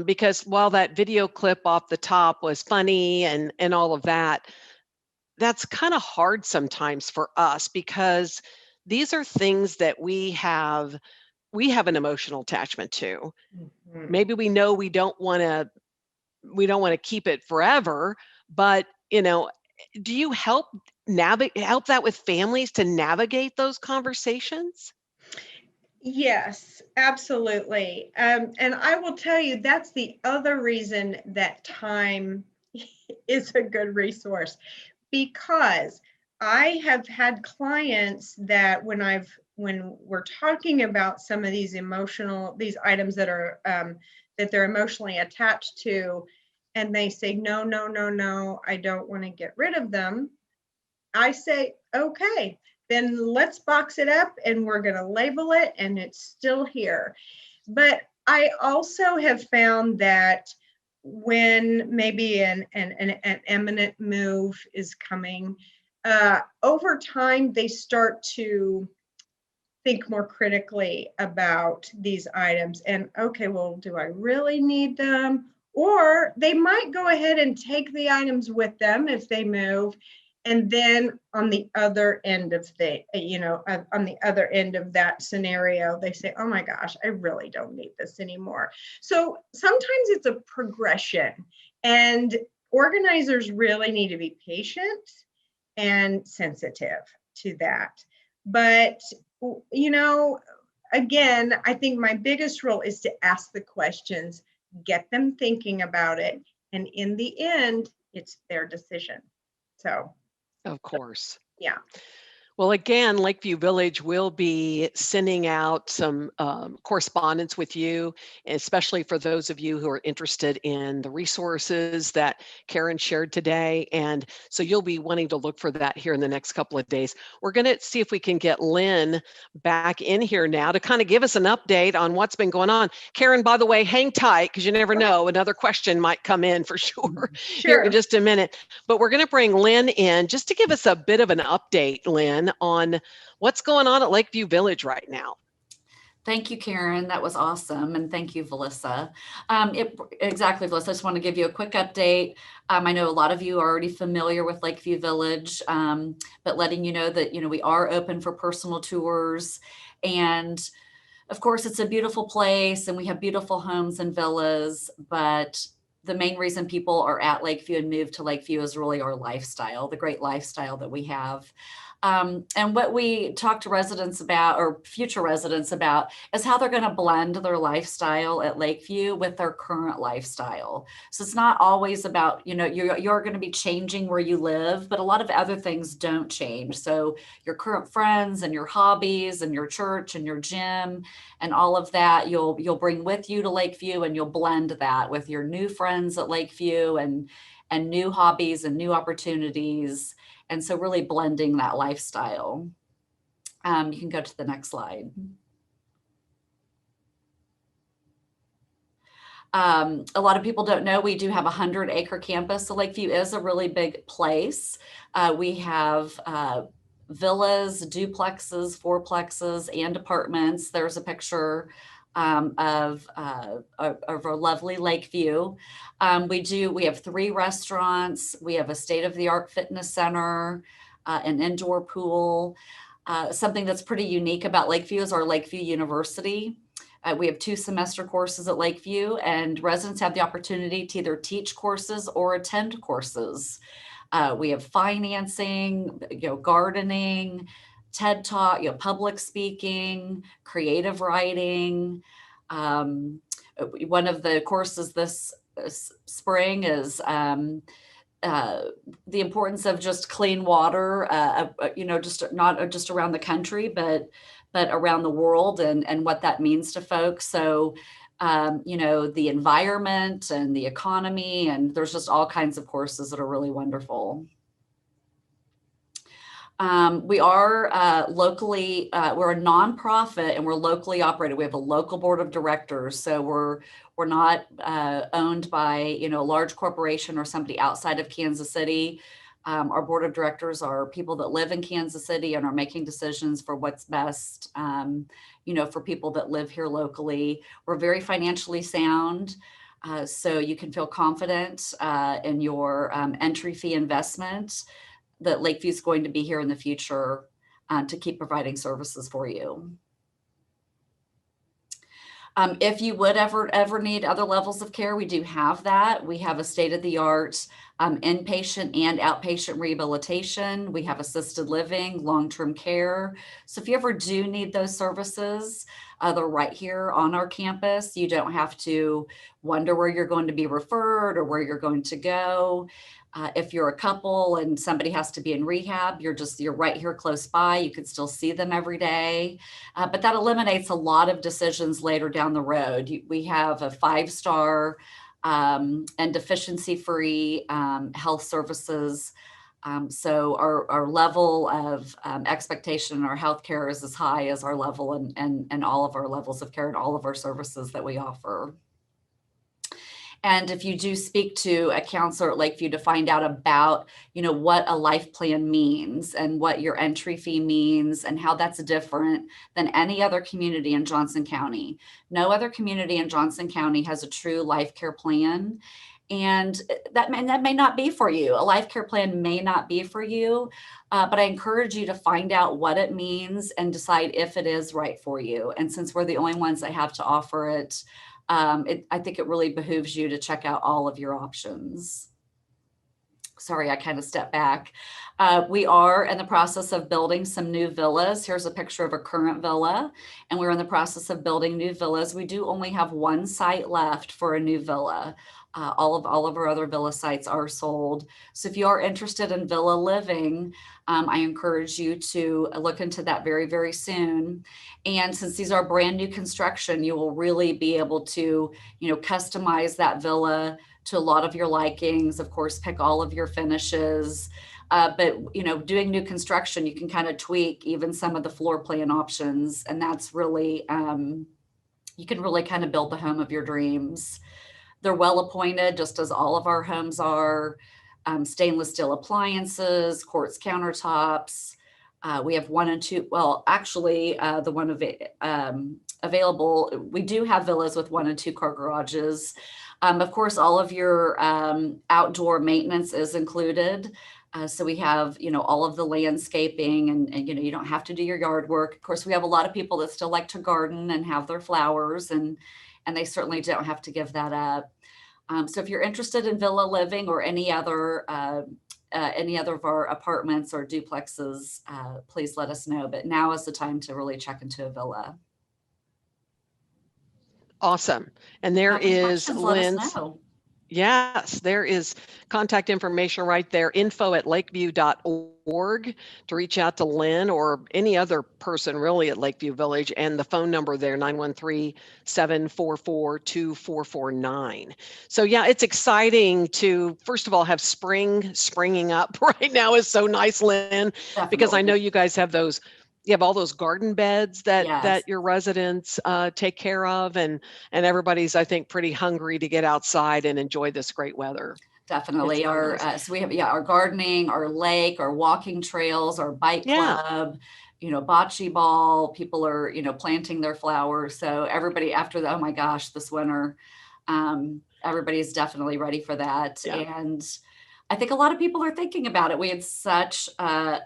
Because while that video clip off the top was funny and all of that, that's kind of hard sometimes for us because these are things that we have an emotional attachment to.
Mhm.
Maybe we know we don't want to keep it forever, but do you help that with families to navigate those conversations?
Yes, absolutely. And I will tell you, that's the other reason that time is a good resource, because I have had clients that when we're talking about some of these items that are that they're emotionally attached to, and they say, no, no, no, no, I don't want to get rid of them. I say, okay, then let's box it up and we're going to label it and it's still here. But I also have found that when maybe an imminent move is coming, over time they start to think more critically about these items and, okay, well, do I really need them? Or they might go ahead and take the items with them if they move. And then on the other end of on the other end of that scenario, they say, oh my gosh, I really don't need this anymore. So sometimes it's a progression, and organizers really need to be patient and sensitive to that. But you know, again, I think my biggest role is to ask the questions, get them thinking about it, and in the end, it's their decision. So,
Of course.
yeah.
Well, again, Lakeview Village will be sending out some correspondence with you, especially for those of you who are interested in the resources that Karen shared today. And so you'll be wanting to look for that here in the next couple of days. We're going to see if we can get Lynn back in here now to kind of give us an update on what's been going on. Karen, by the way, hang tight because you never
Okay.
know. Another question might come in for sure here in
Sure.
just a minute. But we're going to bring Lynn in just to give us a bit of an update, Lynn, on what's going on at Lakeview Village right now.
Thank you, Karen. That was awesome. And thank you, Valissa. Exactly, Valissa. I just want to give you a quick update. I know a lot of you are already familiar with Lakeview Village, but letting you know that, we are open for personal tours. And of course, it's a beautiful place and we have beautiful homes and villas, but the main reason people are at Lakeview and move to Lakeview is really our lifestyle, the great lifestyle that we have. And what we talk to residents about, or future residents about, is how they're going to blend their lifestyle at Lakeview with their current lifestyle. So it's not always about, you're going to be changing where you live, but a lot of other things don't change. So your current friends and your hobbies and your church and your gym and all of that, you'll bring with you to Lakeview, and you'll blend that with your new friends at Lakeview and new hobbies and new opportunities. And so really blending that lifestyle. You can go to the next slide. A lot of people don't know we do have a 100-acre campus. So Lakeview is a really big place. We have villas, duplexes, fourplexes, and apartments. There's a picture of a lovely Lakeview. We have 3 restaurants. We have a state-of-the-art fitness center, an indoor pool. Something that's pretty unique about Lakeview is our Lakeview University. We have 2 semester courses at Lakeview, and residents have the opportunity to either teach courses or attend courses. We have financing, gardening, TED Talk, public speaking, creative writing. One of the courses this spring is the importance of just clean water, just not just around the country, but around the world, and what that means to folks. So, the environment and the economy, and there's just all kinds of courses that are really wonderful. We are locally, we're a nonprofit and we're locally operated. We have a local board of directors. So we're not owned by, a large corporation or somebody outside of Kansas City. Our board of directors are people that live in Kansas City and are making decisions for what's best, for people that live here locally. We're very financially sound. So you can feel confident in your entry fee investment. that Lakeview is going to be here in the future to keep providing services for you. If you would ever need other levels of care, we do have that. We have a state-of-the-art inpatient and outpatient rehabilitation. We have assisted living, long-term care. So if you ever do need those services, they're right here on our campus. You don't have to wonder where you're going to be referred or where you're going to go. If you're a couple and somebody has to be in rehab, you're right here close by. You could still see them every day. But that eliminates a lot of decisions later down the road. We have a 5-star and deficiency-free health services. So our level of expectation in our healthcare is as high as our level and all of our levels of care and all of our services that we offer. And if you do speak to a counselor at Lakeview to find out about, what a life plan means and what your entry fee means and how that's different than any other community in Johnson County. No other community in Johnson County has a true life care plan. And that may not be for you. A life care plan may not be for you, but I encourage you to find out what it means and decide if it is right for you. And since we're the only ones that have to offer it, I think it really behooves you to check out all of your options. Sorry, I kind of stepped back. We are in the process of building some new villas. Here's a picture of a current villa, and we're in the process of building new villas. We do only have one site left for a new villa. All of our other villa sites are sold. So if you are interested in villa living, I encourage you to look into that very, very soon. And since these are brand new construction, you will really be able to, customize that villa to a lot of your likings. Of course, pick all of your finishes. But doing new construction, you can kind of tweak even some of the floor plan options. And that's really, you can really kind of build the home of your dreams. They're well appointed, just as all of our homes are. Stainless steel appliances, quartz countertops. We have 1 and 2. Well, actually, the one available, we do have villas with 1 and 2 car garages. Of course, all of your outdoor maintenance is included. So we have, all of the landscaping and you don't have to do your yard work. Of course, we have a lot of people that still like to garden and have their flowers, and they certainly don't have to give that up. So if you're interested in villa living or any other of our apartments or duplexes, please let us know. But now is the time to really check into a villa.
Awesome. And there is Lynn's. Yes, there is contact information right there, info@lakeview.org to reach out to Lynn or any other person really at Lakeview Village, and the phone number there, 913-744-2449. So yeah, it's exciting to, first of all, have springing up right now is so nice, Lynn, because I know you guys have you have all those garden beds that your residents take care of, and everybody's, I think, pretty hungry to get outside and enjoy this great weather.
Definitely. So we have our gardening, our lake, our walking trails, our bike club, bocce ball. People are planting their flowers. So everybody after the, oh my gosh, this winter, everybody's definitely ready for that. Yeah. And I think a lot of people are thinking about it. We had such a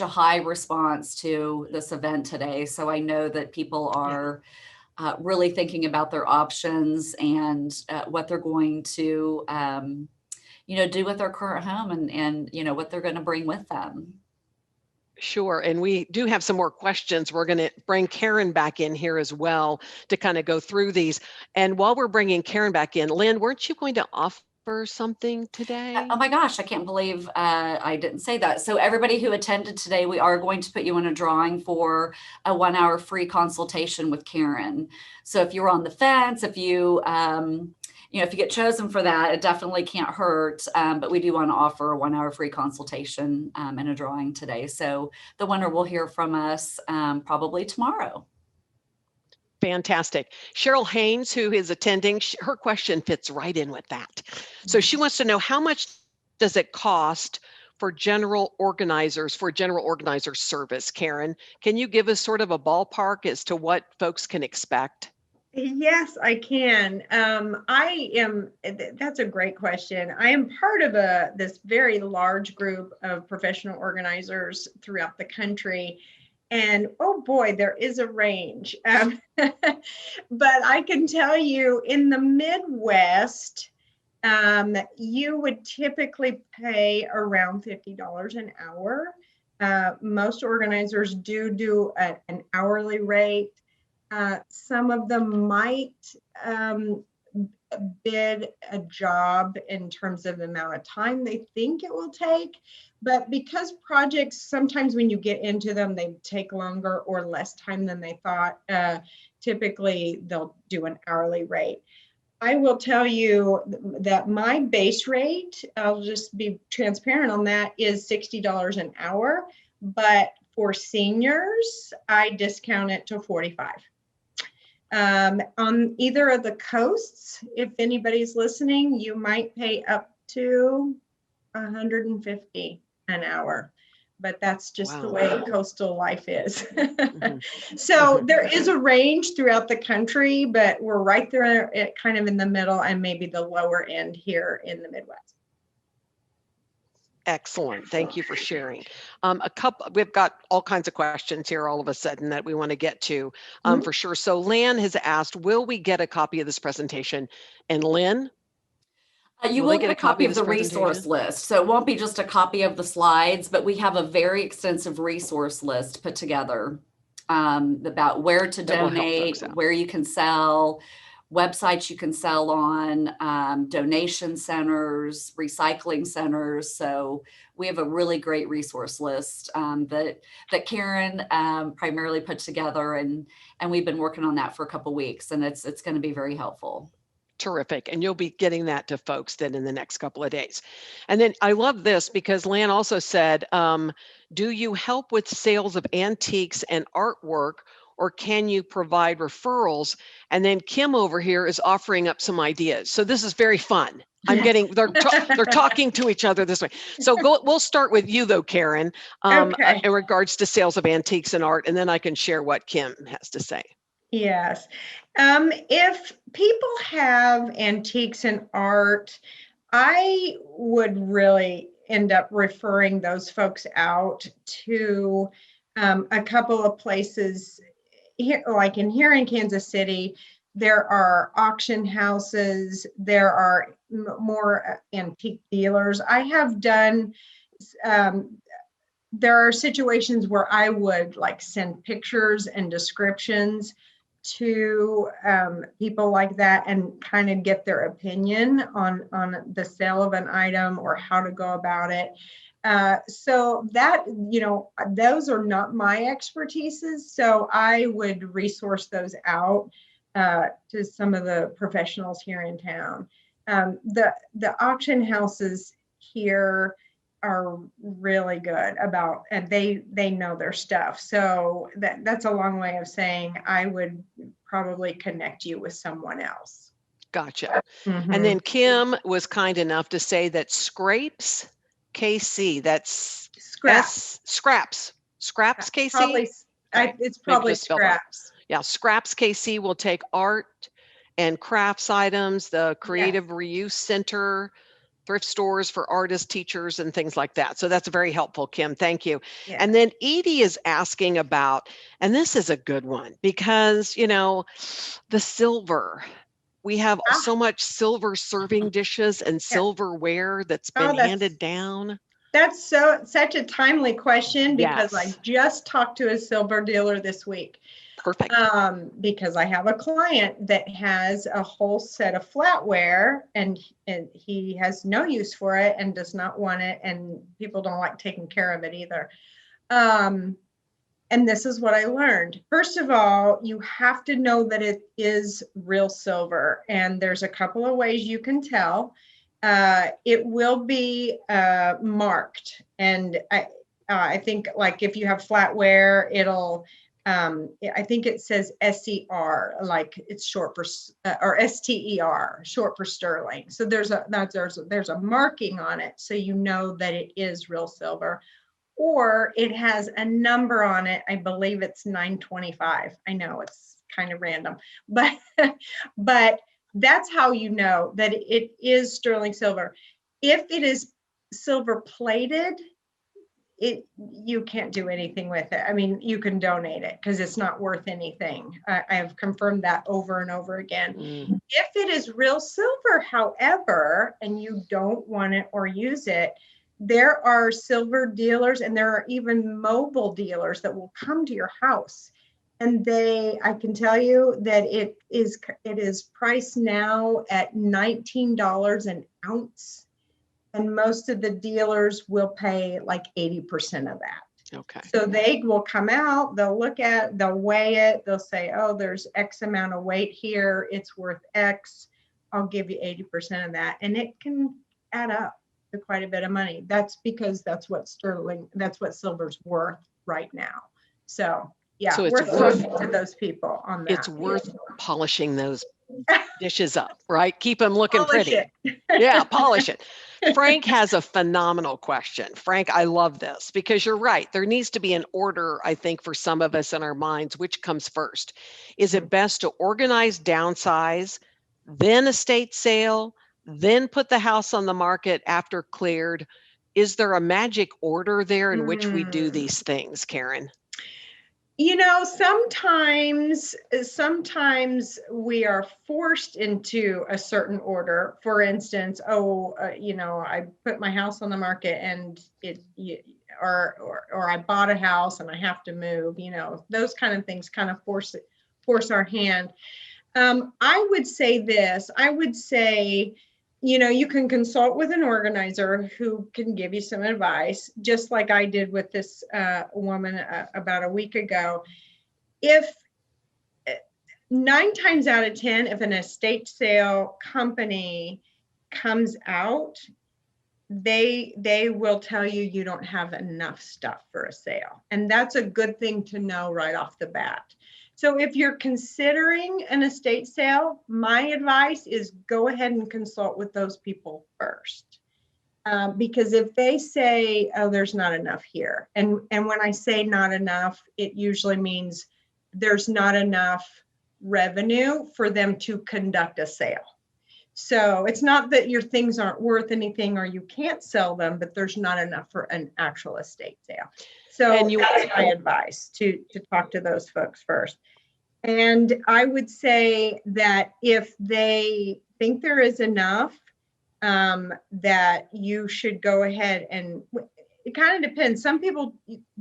high response to this event today. So I know that people are really thinking about their options and what they're going to, do with their current home and what they're going to bring with them.
Sure. And we do have some more questions. We're going to bring Karen back in here as well to kind of go through these. And while we're bringing Karen back in, Lynn, weren't you going to offer something today?
Oh my gosh, I can't believe I didn't say that. So everybody who attended today, we are going to put you in a drawing for a 1-hour free consultation with Karen. So if you're on the fence, if you if you get chosen for that, it definitely can't hurt. But we do want to offer a 1-hour free consultation in a drawing today. So the winner will hear from us probably tomorrow.
Fantastic. Cheryl Haynes, who is attending, her question fits right in with that. So she wants to know, how much does it cost for general organizer service? Karen, can you give us sort of a ballpark as to what folks can expect?
Yes, I can. That's a great question. I am part of this very large group of professional organizers throughout the country. And oh boy, there is a range. But I can tell you in the Midwest, you would typically pay around $50 an hour. Most organizers do an hourly rate. Some of them might bid a job in terms of the amount of time they think it will take. But because projects, sometimes when you get into them, they take longer or less time than they thought, typically they'll do an hourly rate. I will tell you that my base rate, I'll just be transparent on that, is $60 an hour. But for seniors, I discount it to 45. On either of the coasts, if anybody's listening, you might pay up to 150 an hour, but that's just the way coastal life is. So there is a range throughout the country, but we're right there kind of in the middle and maybe the lower end here in the Midwest.
Excellent. Thank you for sharing. We've got all kinds of questions here all of a sudden that we want to get to for sure. So Lan has asked, will we get a copy of this presentation? And Lynn?
You will get a copy of the resource list. So it won't be just a copy of the slides, but we have a very extensive resource list put together about where to donate, where you can sell, websites you can sell on, donation centers, recycling centers. So we have a really great resource list that Karen primarily put together, and we've been working on that for a couple of weeks, and it's going to be very helpful.
Terrific. And you'll be getting that to folks then in the next couple of days. And then I love this because Lan also said, do you help with sales of antiques and artwork, or can you provide referrals? And then Kim over here is offering up some ideas. So this is very fun. I'm getting, they're talking to each other this way. So we'll start with you though, Karen,
Okay.
in regards to sales of antiques and art, and then I can share what Kim has to say.
Yes. If people have antiques and art, I would really end up referring those folks out to a couple of places here, like here in Kansas City. There are auction houses, there are more antique dealers. I have done, there are situations where I would like send pictures and descriptions to people like that and kind of get their opinion on the sale of an item or how to go about it. So that, those are not my expertises. So I would resource those out to some of the professionals here in town. The auction houses here are really good about, and they know their stuff. So that's a long way of saying I would probably connect you with someone else.
Gotcha. And then Kim was kind enough to say that Scrapes KC, that's Scraps KC?
Probably, it's probably Scraps.
Yeah, Scraps KC will take art and crafts items, the Creative Reuse Center, thrift stores for artists, teachers, and things like that. So that's very helpful, Kim. Thank you. Yeah. And then Edie is asking about, and this is a good one because, the silver. We have so much silver serving dishes and silverware that's been handed down.
That's such a timely question because I just talked to a silver dealer this week.
Perfect.
Because I have a client that has a whole set of flatware and he has no use for it and does not want it, and people don't like taking care of it either. And this is what I learned. First of all, you have to know that it is real silver, and there's a couple of ways you can tell. It will be marked, and I think like if you have flatware, it'll I think it says SER, like it's short for, or STER, short for sterling. So there's a marking on it, so you know that it is real silver, or it has a number on it. I believe it's 925. I know it's kind of random, but but that's how you know that it is sterling silver. If it is silver plated, you can't do anything with it. I mean, you can donate it because it's not worth anything. I have confirmed that over and over again. If it is real silver, however, and you don't want it or use it, there are silver dealers, and there are even mobile dealers that will come to your house. And I can tell you that it is priced now at $19 an ounce. And most of the dealers will pay like 80% of that.
Okay.
So they will come out, they'll weigh it, they'll say, oh, there's X amount of weight here, it's worth X, I'll give you 80% of that. And it can add up to quite a bit of money. That's because that's what silver's worth right now. So yeah,
so
we're talking to those people on that.
It's worth polishing those dishes up, right? Keep them looking
Polish
pretty.
it.
Yeah, polish it. Frank has a phenomenal question. Frank, I love this because you're right. There needs to be an order, I think, for some of us in our minds, which comes first. Is it best to organize, downsize, then estate sale, then put the house on the market after cleared? Is there a magic order there in which we do these things, Karen?
You know, sometimes we are forced into a certain order. For instance, I put my house on the market and or I bought a house and I have to move. You know, those kind of things kind of force our hand. I would say this. I would say, you know, you can consult with an organizer who can give you some advice, just like I did with this woman about a week ago. If 9 times out of 10, if an estate sale company comes out, they will tell you you don't have enough stuff for a sale. And that's a good thing to know right off the bat. So if you're considering an estate sale, my advice is go ahead and consult with those people first. Because if they say, oh, there's not enough here. And when I say not enough, it usually means there's not enough revenue for them to conduct a sale. So it's not that your things aren't worth anything or you can't sell them, but there's not enough for an actual estate sale. So that's my advice, to talk to those folks first. And I would say that if they think there is enough, that you should go ahead, and it kind of depends. Some people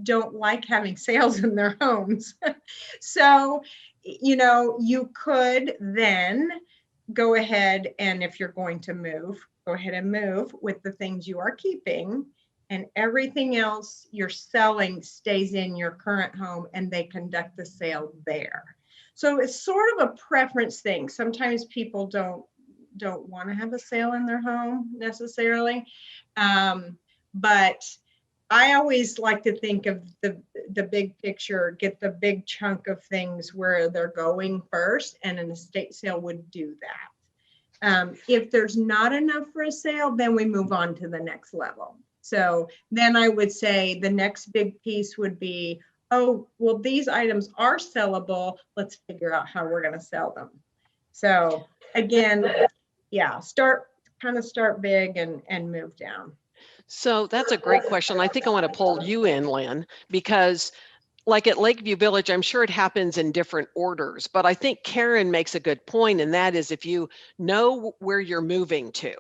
don't like having sales in their homes. So, you know, you could then go ahead, and if you're going to move, go ahead and move with the things you are keeping, and everything else you're selling stays in your current home and they conduct the sale there. So it's sort of a preference thing. Sometimes people don't want to have a sale in their home necessarily. But I always like to think of the big picture, get the big chunk of things where they're going first, and an estate sale would do that. If there's not enough for a sale, then we move on to the next level. So then I would say the next big piece would be, oh, well, these items are sellable. Let's figure out how we're going to sell them. So again, yeah, start big and move down.
So that's a great question. I think I want to pull you in, Lynn, because like at Lakeview Village, I'm sure it happens in different orders, but I think Karen makes a good point, and that is if you know where you're moving to,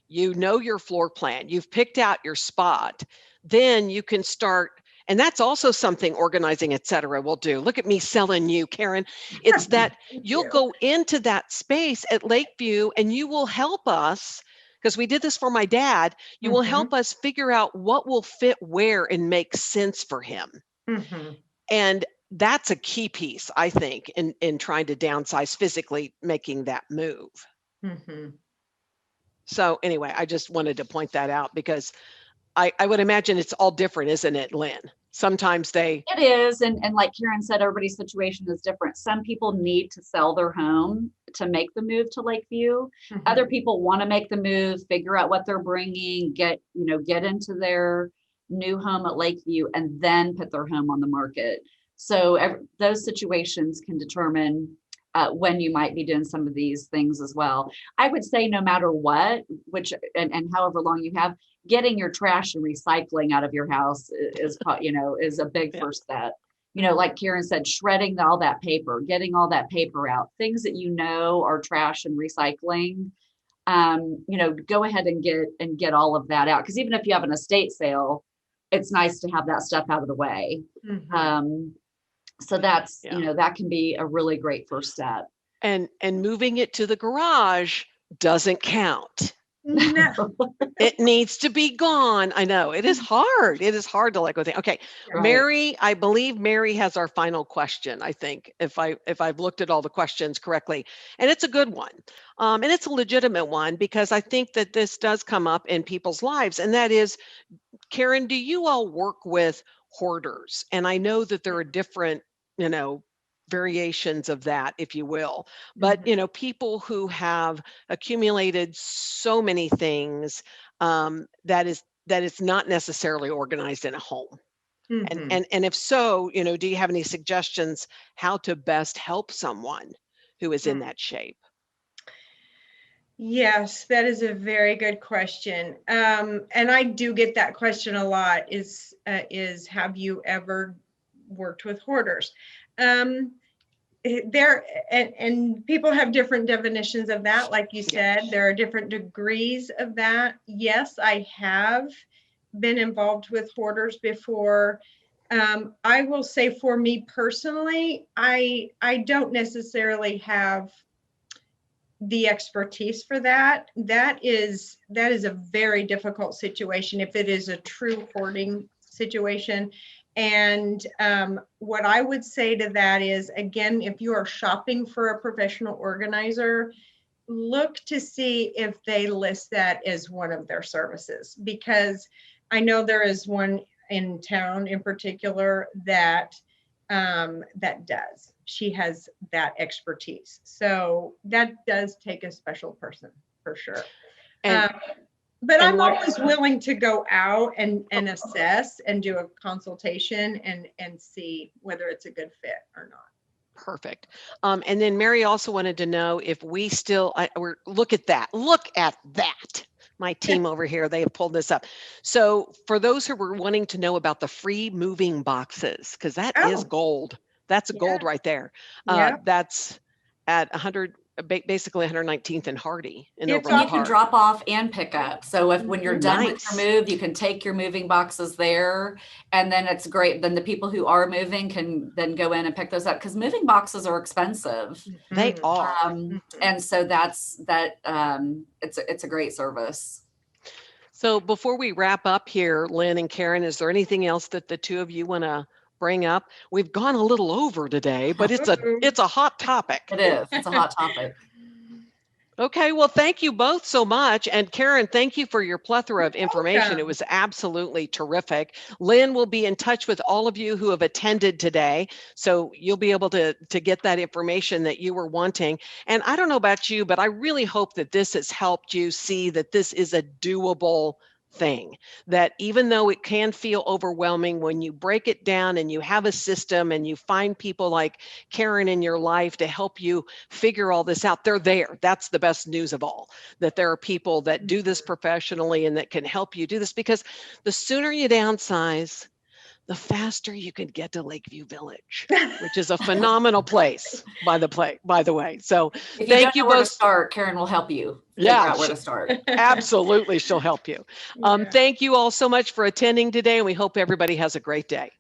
you know your floor plan, you've picked out your spot, then you can start. And that's also something organizing, et cetera, will do. Look at me selling you, Karen. It's that you'll go into that space at Lakeview and you will help us, because we did this for my dad, you will help us figure out what will fit where and make sense for him. And that's a key piece, I think, in trying to downsize, physically making that move. So anyway, I just wanted to point that out because I would imagine it's all different, isn't it, Lynn? Sometimes it
is. And like Karen said, everybody's situation is different. Some people need to sell their home to make the move to Lakeview. Other people want to make the move, figure out what they're bringing, get into their new home at Lakeview, and then put their home on the market. So those situations can determine when you might be doing some of these things as well. I would say no matter what, and however long you have, getting your trash and recycling out of your house is a big first step. Like Karen said, shredding all that paper, getting all that paper out, things that are trash and recycling. Go ahead and get all of that out. Because even if you have an estate sale, it's nice to have that stuff out of the way.
Mhm.
So that's, that can be a really great first step.
And moving it to the garage doesn't count.
No.
It needs to be gone. I know it is hard. It is hard to let go. Okay,
Right.
Mary, I believe Mary has our final question. I think if I've looked at all the questions correctly, and it's a good one, and it's a legitimate one because I think that this does come up in people's lives, and that is, Karen, do you all work with hoarders? And I know that there are different, variations of that, if you will, but people who have accumulated so many things that is not necessarily organized in a home.
Mhm.
And if so, do you have any suggestions how to best help someone who is in that shape?
Yes, that is a very good question. And I do get that question a lot is have you ever worked with hoarders? And people have different definitions of that. Like you said, there are different degrees of that. Yes, I have been involved with hoarders before. I will say for me personally, I don't necessarily have the expertise for that. That is a very difficult situation if it is a true hoarding situation. And what I would say to that is, again, if you are shopping for a professional organizer, look to see if they list that as one of their services, because I know there is one in town in particular that does. She has that expertise. So that does take a special person for sure.
And,
but I'm always willing to go out and assess and do a consultation and see whether it's a good fit or not.
Perfect. And then Mary also wanted to know if we still, look at that. My team over here, they have pulled this up. So for those who were wanting to know about the free moving boxes, because that is gold. That's gold right there. That's at 100, basically 119th and Hardy in Overland
You can
Park.
drop off and pick up. So when you're done with
Nice.
your move, you can take your moving boxes there, and then it's great. Then the people who are moving can then go in and pick those up, because moving boxes are expensive.
They are.
And so it's a great service.
So before we wrap up here, Lynn and Karen, is there anything else that the two of you want to bring up? We've gone a little over today, but it's a hot topic.
It is. It's a hot topic.
Okay, well, thank you both so much. And Karen, thank you for your plethora of information. It was absolutely terrific. Lynn will be in touch with all of you who have attended today, so you'll be able to get that information that you were wanting. And I don't know about you, but I really hope that this has helped you see that this is a doable thing, that even though it can feel overwhelming, when you break it down and you have a system and you find people like Karen in your life to help you figure all this out, they're there. That's the best news of all, that there are people that do this professionally and that can help you do this, because the sooner you downsize, the faster you can get to Lakeview Village, which is a phenomenal place, by the way. So
if
thank
you
you
both. Where to
both.
Start, Karen will help you figure out where to start.
Absolutely, she'll help you. Thank you all so much for attending today, and we hope everybody has a great day.